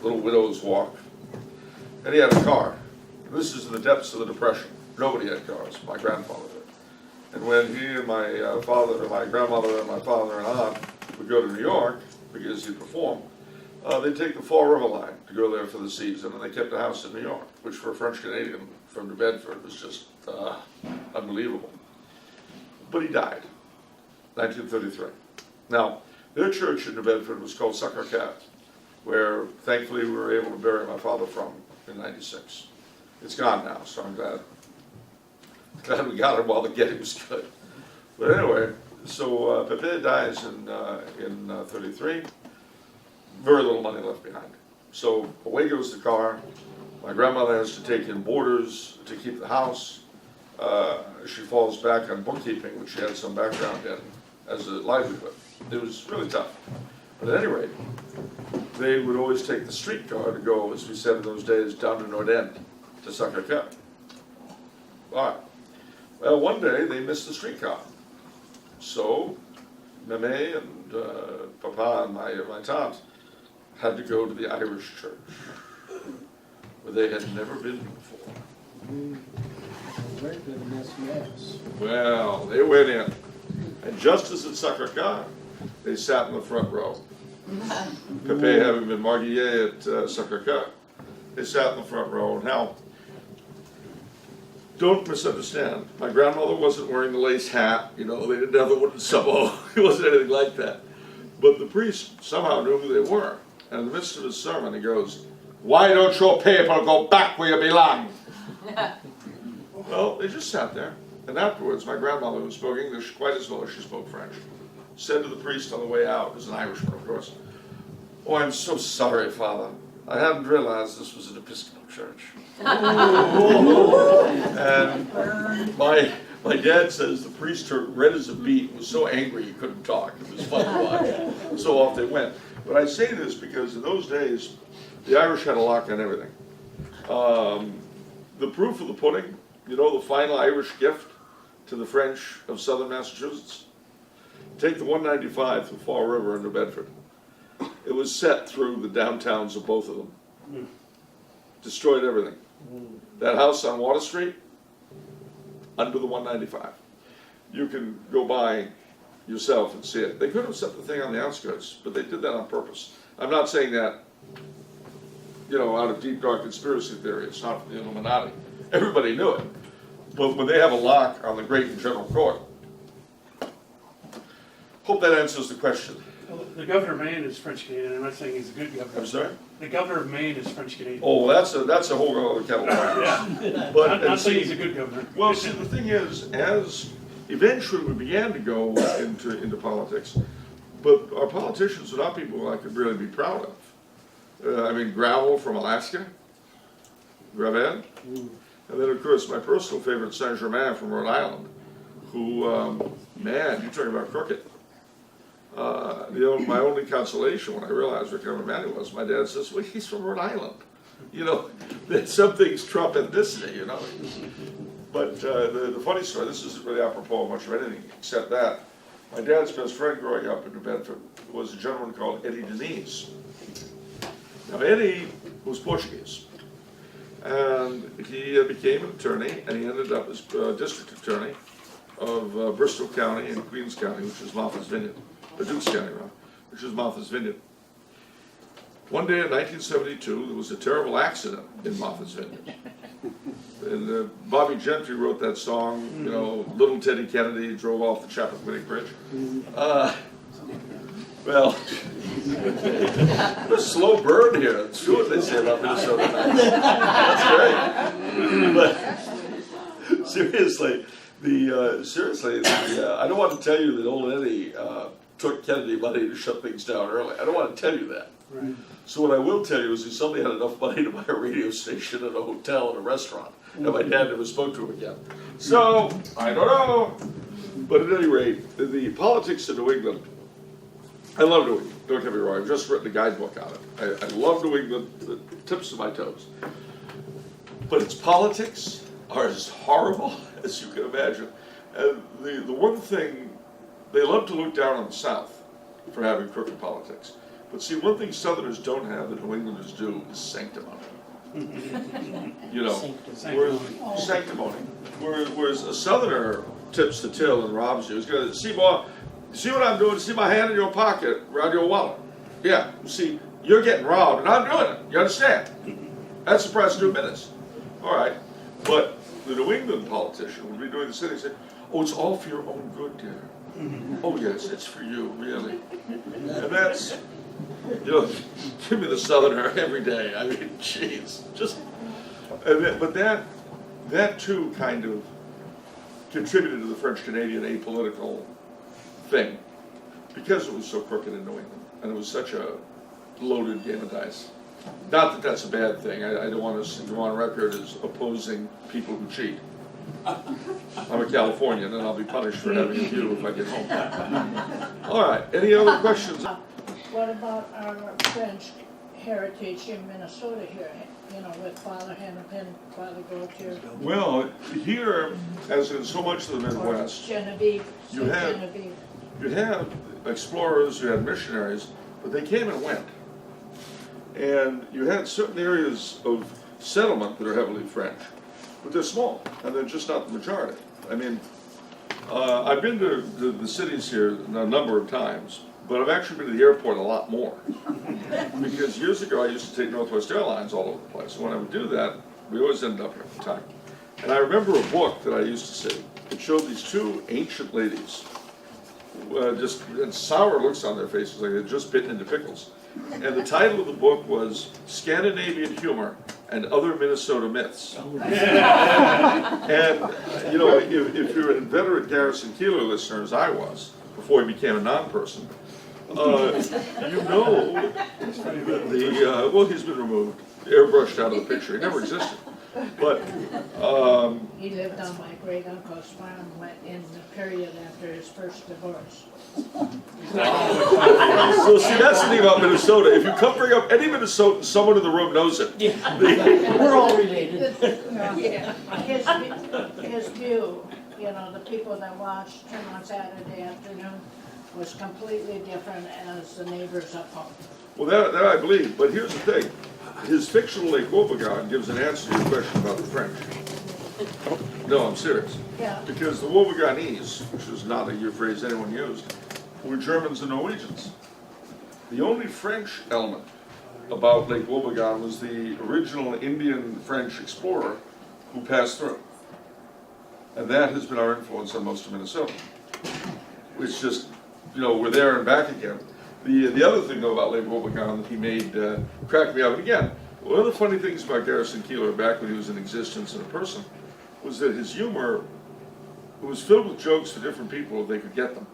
little widow's walk. And he had a car. This is in the depths of the Depression. Nobody had cars. My grandfather did. And when he and my father, my grandmother and my father and aunt would go to New York, because he'd perform, they'd take the Fall River line to go there for the season, and they kept a house in New York, which for a French Canadian from New Bedford was just unbelievable. But he died, 1933. Now, their church in New Bedford was called Sacré-Cœur, where thankfully we were able to bury my father from in '96. It's gone now, so I'm glad we got it while the getting was good. But anyway, so Pepe dies in 33. Very little money left behind. So away goes the car. My grandmother has to take in boarders to keep the house. She falls back on bookkeeping, which she had some background in, as a livelihood. It was really tough. But at any rate, they would always take the streetcar to go, as we said in those days, down to Lourdes to Sacré-Cœur. All right. Well, one day they missed the streetcar. So, Meme and Papa and my tante had to go to the Irish church, where they had never been before. Very good mass. Well, they went in, and just as at Sacré-Cœur, they sat in the front row. Pepe having been Marguillier at Sacré-Cœur, they sat in the front row. Now, don't misunderstand. My grandmother wasn't wearing the lace hat. You know, they didn't have the wooden sabot. It wasn't anything like that. But the priest somehow knew who they were. And in the midst of his sermon, he goes, "Why don't your people go back where you belong?" Well, they just sat there. And afterwards, my grandmother, who spoke English quite as well as she spoke French, said to the priest on the way out, who's an Irishman, of course, "Oh, I'm so sorry, Father. I hadn't realized this was an Episcopal church." And my dad says the priest turned red as a beet, was so angry he couldn't talk. It was fun to watch. So off they went. But I say this because in those days, the Irish had a lock on everything. The proof of the pudding, you know, the final Irish gift to the French of southern Massachusetts? Take the 195 through Fall River in New Bedford. It was set through the downtowns of both of them. Destroyed everything. That house on Water Street, under the 195. You can go by yourself and see it. They could have set the thing on the outskirts, but they did that on purpose. I'm not saying that, you know, out of deep dark conspiracy theory. It's not the Illuminati. Everybody knew it. But when they have a lock on the Great and General Court, hope that answers the question. Well, the governor of Maine is French Canadian. I'm not saying he's a good governor. I'm sorry? The governor of Maine is French Canadian. Oh, that's a whole other kettle of fish. Yeah. But Not saying he's a good governor. well, see, the thing is, as eventually we began to go into politics, but our politicians are not people I could really be proud of. I mean, Gravel from Alaska, Gravel, and then of course my personal favorite, Saint-Germain from Rhode Island, who, man, you're talking about crooked. My only consolation when I realized what kind of a man he was, my dad says, "Well, he's from Rhode Island." You know, that some things trump ethnicity, you know. But the funny story, this isn't really apropos much of anything except that my dad's best friend growing up in New Bedford was a gentleman called Eddie Denise. Now, Eddie was Portuguese, and he became an attorney, and he ended up as district attorney of Bristol County and Queens County, which is Martha's Vineyard, or Dukes County, rather, which is Martha's Vineyard. One day in 1972, there was a terrible accident in Martha's Vineyard. And Bobby Gentry wrote that song, you know, Little Teddy Kennedy drove off the Chappaquiddick Bridge. Well, a slow burn here. It's true what they say about Minnesota. That's great. But seriously, I don't want to tell you that old Eddie took Kennedy money to shut things down early. I don't want to tell you that. Right. So what I will tell you is he suddenly had enough money to buy a radio station and a hotel and a restaurant. And my dad never spoke to him again. So, I don't know. But at any rate, the politics of New England, I love New England, don't get me wrong. I've just written a guidebook on it. I love New England, the tips of my toes. But its politics are as horrible as you can imagine. And the one thing, they love to look down on the South for having crooked politics. But see, one thing Southerners don't have that New Englanders do is sanctimony. You know, sanctimony. Whereas a Southerner tips the till and robs you. He's going to see, boy, see what I'm doing? See my hand in your pocket, around your wallet. Yeah, see, you're getting robbed, and I'm doing it. You understand? That's the price of 2 minutes. All right, but the New England politician would be doing the same thing. Say, oh, it's all for your own good, dear. Oh yes, it's for you, really. And that's, you know, give me the Southerner every day. I mean, jeez, just. But that too kind of contributed to the French Canadian apolitical thing, because it was so crooked in New England, and it was such a loaded game of dice. Not that that's a bad thing. I don't want to go on record as opposing people who cheat. I'm a Californian, and I'll be punished for having a view if I get home. All right, any other questions? What about our French heritage in Minnesota here, you know, with Father Hennepin, Father Gautier? Well, here, as in so much of the Midwest, Genevieve, you had explorers, you had missionaries, but they came and went. And you had certain areas of settlement that are heavily French, but they're small, and they're just not the majority. I mean, I've been to the cities here a number of times, but I've actually been to the airport a lot more. Because years ago I used to take Northwest Airlines all over the place, and when I would do that, we always ended up here at the time. And I remember a book that I used to see. It showed these two ancient ladies, just and sour looks on their faces, like they'd just bitten into pickles. And the title of the book was Scandinavian Humor and Other Minnesota Myths. And, you know, if you're an inveterate Garrison Keillor listener, as I was, before he became a non-person, you know well, he's been removed, airbrushed out of the picture. He never existed. But he lived on my great uncle's farm in the period after his first divorce. So see, that's the thing about Minnesota. If you come bring up any Minnesotan, someone in the room knows it. We're all related. His view, you know, the people that watched him on Saturday afternoon was completely different as the neighbors up home. Well, that I believe, but here's the thing. His fictional Lake Wobegon gives an answer to your question about the French. No, I'm serious. Yeah. Because the Wobegonese, which is not a phrase anyone used, were Germans and Norwegians. The only French element about Lake Wobegon was the original Indian-French explorer who passed through. And that has been our influence on most of Minnesota. It's just, you know, we're there and back again. The other thing, though, about Lake Wobegon that he made cracked me up. And again, one of the funny things about Garrison Keillor back when he was in existence in a person was that his humor was filled with jokes for different people if they could get them.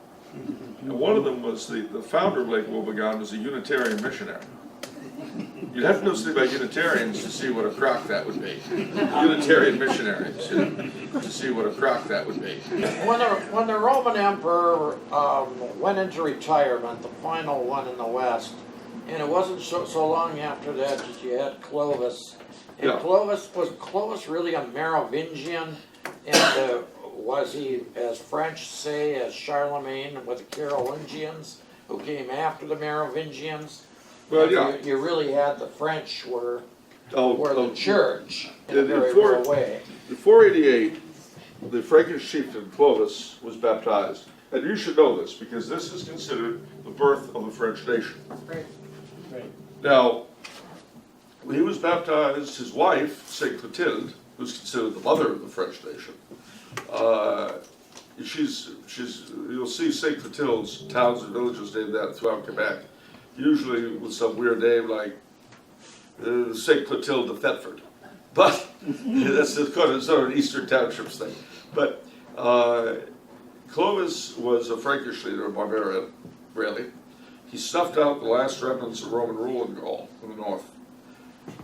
And one of them was the founder of Lake Wobegon was a Unitarian missionary. You'd have to know something about Unitarians to see what a crock that would be. Unitarian missionaries, you know, to see what a crock that would be. When the Roman Emperor went into retirement, the final one in the West, and it wasn't so long after that you had Clovis. And Yeah. was Clovis really a Merovingian? And was he as French, say, as Charlemagne with the Carolingians, who came after the Merovingians? Well, yeah. You really had the French were Oh, the church in the- a very before- real way. In 488, the Frankish chieftain Clovis was baptized. And you should know this, because this is considered the birth of the French nation. Right. Now, when he was baptized, his wife, Saint Clotilde, who's considered the mother of the French nation, you'll see Saint Clotilde's towns and villages named that throughout Quebec, usually with some weird name like Saint Clotilde of Thetford. But that's sort of an Eastern Townships thing. But Clovis was a Frankish leader, a barbarian, really. He snuffed out the last remnants of Roman rule in Gaul, in the north.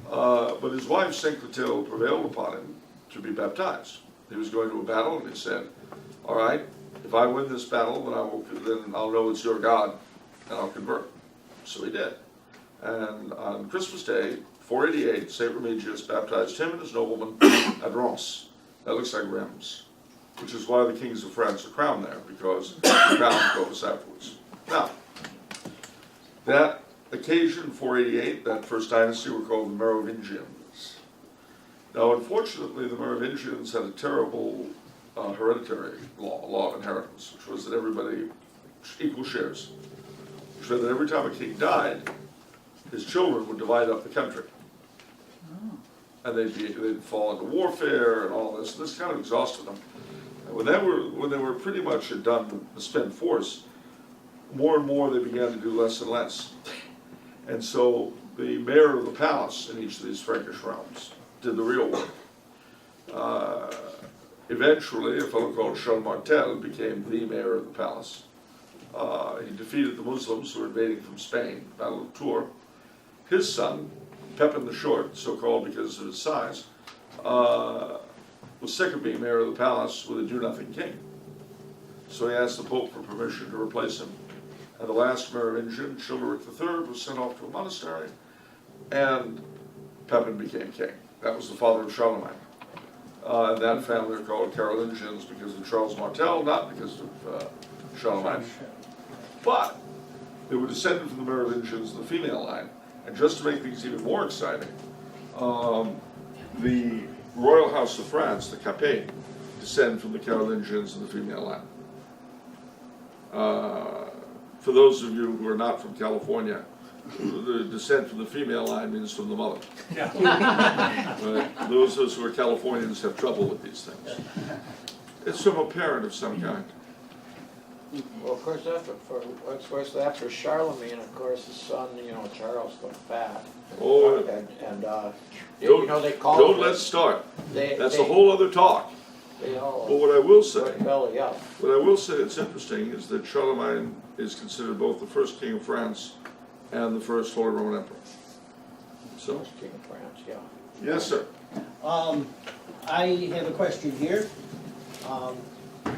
But his wife, Saint Clotilde, prevailed upon him to be baptized. He was going to a battle, and he said, all right, if I win this battle, then I'll know it's your God, and I'll convert. So he did. And on Christmas Day, 488, St. Remigius baptized him and his nobleman at Reims. That looks like Reims, which is why the kings of France are crowned there, because the crown goes afterwards. Now, that occasion, 488, that first dynasty, were called the Merovingians. Now, unfortunately, the Merovingians had a terrible hereditary law of inheritance, which was that everybody equal shares. Which meant that every time a king died, his children would divide up the country. And they'd fall into warfare and all this. This kind of exhausted them. And when they were pretty much done to spend force, more and more they began to do less and less. And so the mayor of the palace in each of these Frankish realms did the real work. Eventually, a fellow called Charles Martel became the mayor of the palace. He defeated the Muslims who were invading from Spain, Battle of Tours. His son, Pepin the Short, so-called because of his size, was sick of being mayor of the palace with a do-nothing king. So he asked the Pope for permission to replace him. And the last Merovingian, Childeric III, was sent off to a monastery, and Pepin became king. That was the father of Charlemagne. And that family are called Carolingians because of Charles Martel, not because of Charlemagne. But they were descended from the Merovingians in the female line. And just to make things even more exciting, the Royal House of France, the Capet, descend from the Carolingians in the female line. For those of you who are not from California, the descent from the female line means from the mother. But those of us who are Californians have trouble with these things. It's from a parent of some kind. Well, of course, that's for Charlemagne, of course, his son, Charles the Fat. Oh, They call don't let's start. That's a whole other talk. They all But what I will say, belly up. it's interesting is that Charlemagne is considered both the first king of France and the first Holy Roman Emperor. So, First king of France, yeah. yes, sir. I have a question here.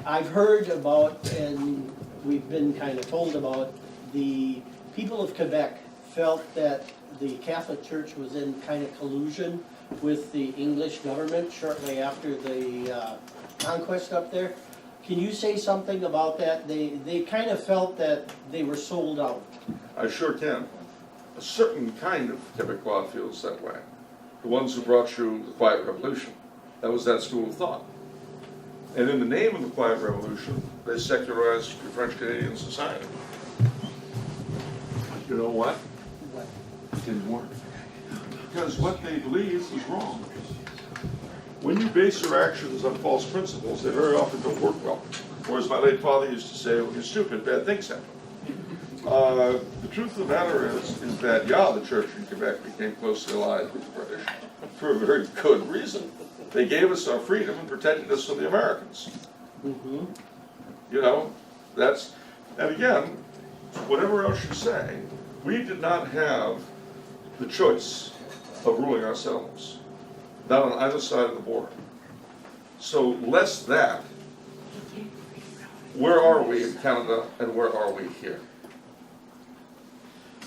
I've heard about, and we've been kind of told about, the people of Quebec felt that the Catholic Church was in kind of collusion with the English government shortly after the conquest up there. Can you say something about that? They kind of felt that they were sold out. I sure can. A certain kind of Quebecois feels that way. The ones who brought you the Quiet Revolution. That was that school of thought. And in the name of the Quiet Revolution, they secularized French Canadian society. You know what? What? It didn't work. Because what they believed was wrong. When you base your actions on false principles, they very often don't work well. Or as my late father used to say, when you're stupid, bad things happen. The truth of the matter is that, the church in Quebec became closely allied with the British for a very good reason. They gave us our freedom and protected us from the Americans. Mm-hmm. And again, whatever else you say, we did not have the choice of ruling ourselves, not on either side of the border. So less that, where are we in Canada and where are we here?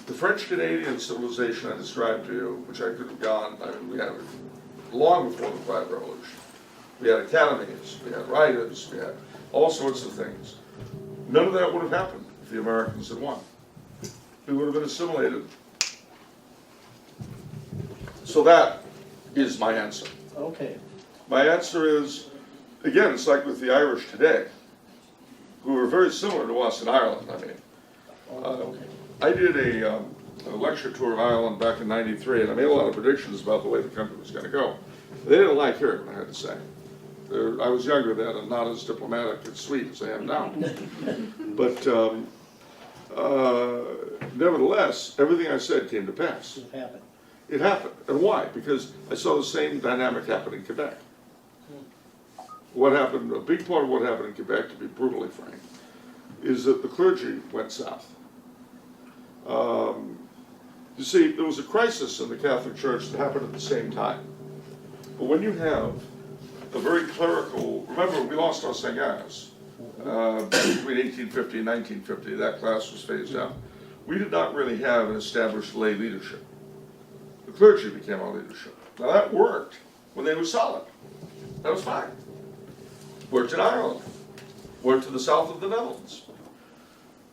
The French-Canadian civilization I described to you, which I could have gone, we had it long before the Quiet Revolution. We had academies, we had writers, we had all sorts of things. None of that would have happened if the Americans had won. We would have been assimilated. So that is my answer. Okay. My answer is, again, it's like with the Irish today, who are very similar to us in Ireland, I did a lecture tour of Ireland back in '93, and I made a lot of predictions about the way the country was going to go. They didn't like hearing what I had to say. I was younger then and not as diplomatic and sweet as I am now. But nevertheless, everything I said came to pass. It happened. It happened. And why? Because I saw the same dynamic happen in Quebec. What happened, a big part of what happened in Quebec, to be brutally frank, is that the clergy went south. You see, there was a crisis in the Catholic Church that happened at the same time. But when you have a very clerical, remember we lost our seigneurs between 1850 and 1950, that class was phased out. We did not really have an established lay leadership. The clergy became our leadership. Now that worked when they were solid. That was fine. Worked in Ireland. Worked to the south of the Netherlands.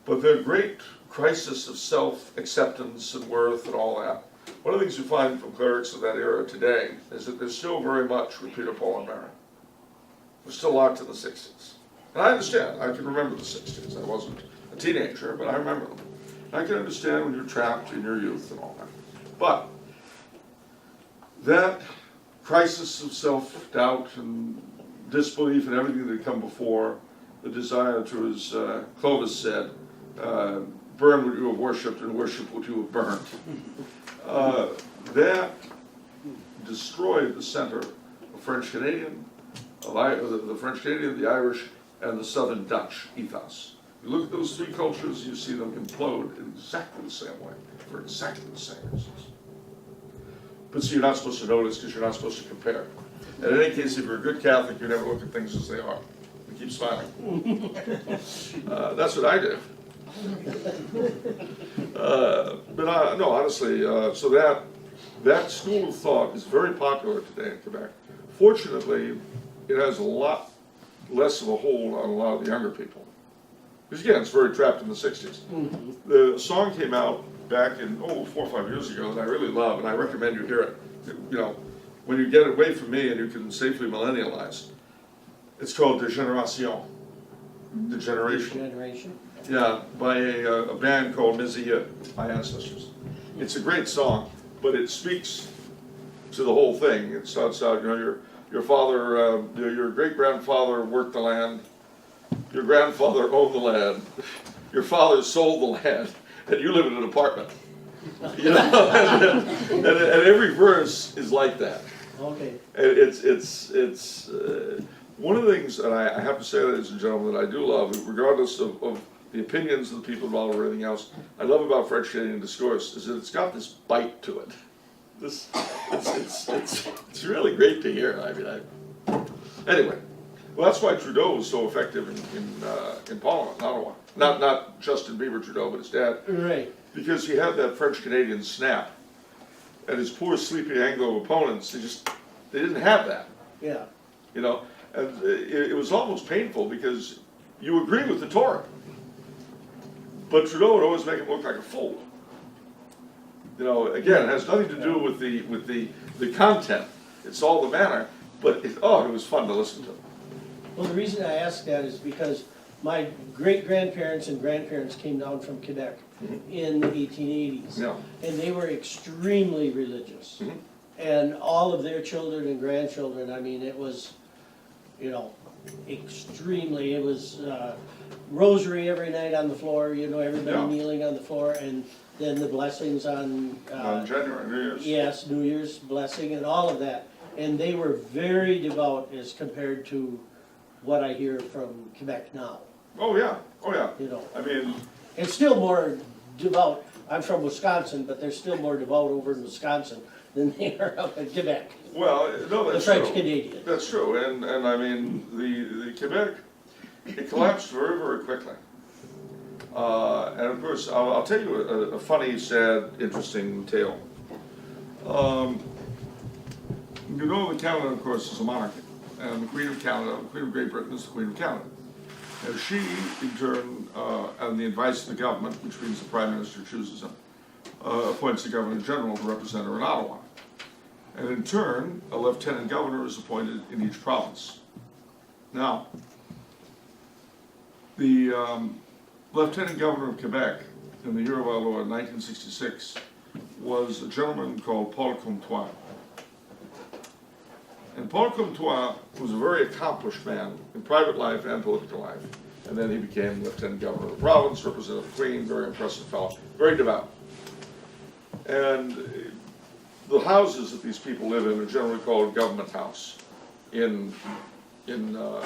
But the great crisis of self-acceptance and worth and all that, one of the things you find from clerics of that era today is that they're still very much with Peter, Paul, and Mary. were still locked in the 60s. And I understand, I can remember the 60s. I wasn't a teenager, but I remember them. And I can understand when you're trapped in your youth and all that. But that crisis of self-doubt and disbelief in everything that had come before, the desire to, as Clovis said, burn what you have worshipped and worship what you have burned. That destroyed the center of French Canadian, the French Canadian, the Irish, and the Southern Dutch ethos. You look at those three cultures, you see them implode in exactly the same way, for exactly the same reasons. But so you're not supposed to notice because you're not supposed to compare. And in any case, if you're a good Catholic, you never look at things as they are. You keep smiling. That's what I do. But no, honestly, so that school of thought is very popular today in Quebec. Fortunately, it has a lot less of a hold on a lot of the younger people. Because again, it's very trapped in the 60s. The song came out back in, 4 or 5 years ago that I really love, and I recommend you hear it. You know, when you get away from me and you can safely millennialize. It's called Degeneration. Generation. Yeah, by a band called Messieurs, my ancestors. It's a great song, but it speaks to the whole thing. It starts out, you know, your father, your great-grandfather worked the land, your grandfather owned the land, your father sold the land, and you live in an apartment. You know, and every verse is like that. Okay. It's one of the things, and I have to say, ladies and gentlemen, that I do love, regardless of the opinions of the people involved or anything else, I love about French Canadian discourse is that it's got this bite to it. It's really great to hear. I mean, anyway, well, that's why Trudeau was so effective in Parliament, in Ottawa. Not Justin Bieber Trudeau, but his dad. Right. Because he had that French Canadian snap, and his poor sleepy Anglo opponents, they didn't have that. Yeah. You know, and it was almost painful because you agree with the Tory, but Trudeau would always make him look like a fool. You know, again, it has nothing to do with the content. It's all the manner, but it was fun to listen to. Well, the reason I ask that is because my great-grandparents and grandparents came down from Quebec in the 1880s. Yeah. And they were extremely religious. And all of their children and grandchildren, I mean, it was, you know, extremely, it was rosary every night on the floor, you know, everybody kneeling on the floor, and then the blessings on January, New Year's. Yes, New Year's blessing and all of that. And they were very devout as compared to what I hear from Quebec now. Oh yeah, You know, I mean, it's still more devout. I'm from Wisconsin, but they're still more devout over in Wisconsin than they are up in Quebec. well, no, that's The French true. Canadian. That's true, and I mean the Quebec, it collapsed very, very quickly. And of course, I'll tell you a funny, sad, interesting tale. You know that Canada, of course, is a monarchy, and the Queen of Canada, the Queen of Great Britain, is the Queen of Canada. And she, in turn, on the advice of the government, which means the Prime Minister chooses him, appoints a Governor General to represent her in Ottawa. And in turn, a Lieutenant Governor is appointed in each province. Now, the Lieutenant Governor of Quebec in the year of our Lord, 1966, was a gentleman called Paul Comtois. And Paul Comtois was a very accomplished man in private life and political life. And then he became Lieutenant Governor of the province, represented the Queen, very impressive fellow, very devout. And the houses that these people live in are generally called Government House in Canada,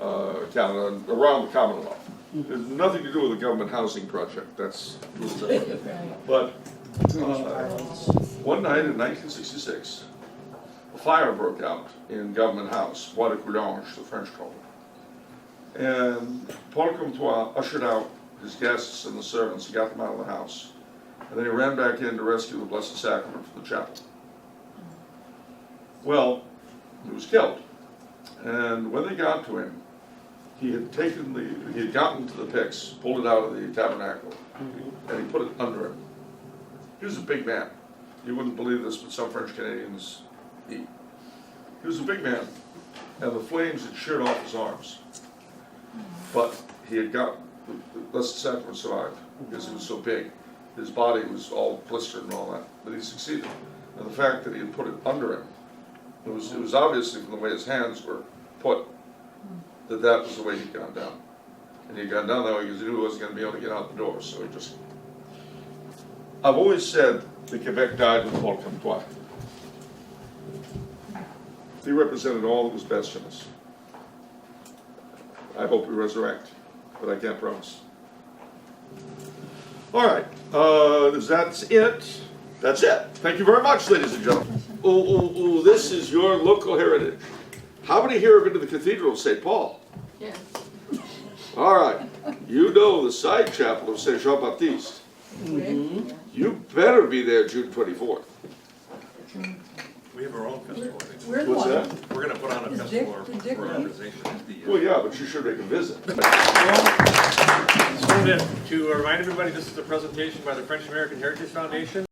around the Commonwealth. There's nothing to do with the government housing project. That's but one night in 1966, a fire broke out in Government House, Bois de Coulombe, the French called it. And Paul Comtois ushered out his guests and the servants and got them out of the house. And then he ran back in to rescue the Blessed Sacrament from the chapel. Well, he was killed. And when they got to him, he had gotten to the pyx, pulled it out of the tabernacle, and he put it under him. He was a big man. You wouldn't believe this, but some French Canadians eat. He was a big man, and the flames had sheared off his arms. But he had got, the Blessed Sacrament survived, because he was so big. His body was all blistered and all that, but he succeeded. And the fact that he had put it under him, it was obviously from the way his hands were put, that was the way he'd gone down. And he got down that way because he knew he wasn't going to be able to get out the door, so he just... I've always said that Quebec died with Paul Comtois. He represented all that was best in us. I hope we resurrect, but I can't promise. All right, that's it. That's it. Thank you very much, ladies and gentlemen. Oh, this is your local heritage. How many here have been to the Cathedral of St. Paul? Yes. All right, you know the side chapel of St. Jean-Baptiste. You better be there June 24th. We have our own festival. What's that? We're gonna put on a festival for our organization at the. Well, yeah, but you should make a visit. So to remind everybody, this is a presentation by the French American Heritage Foundation.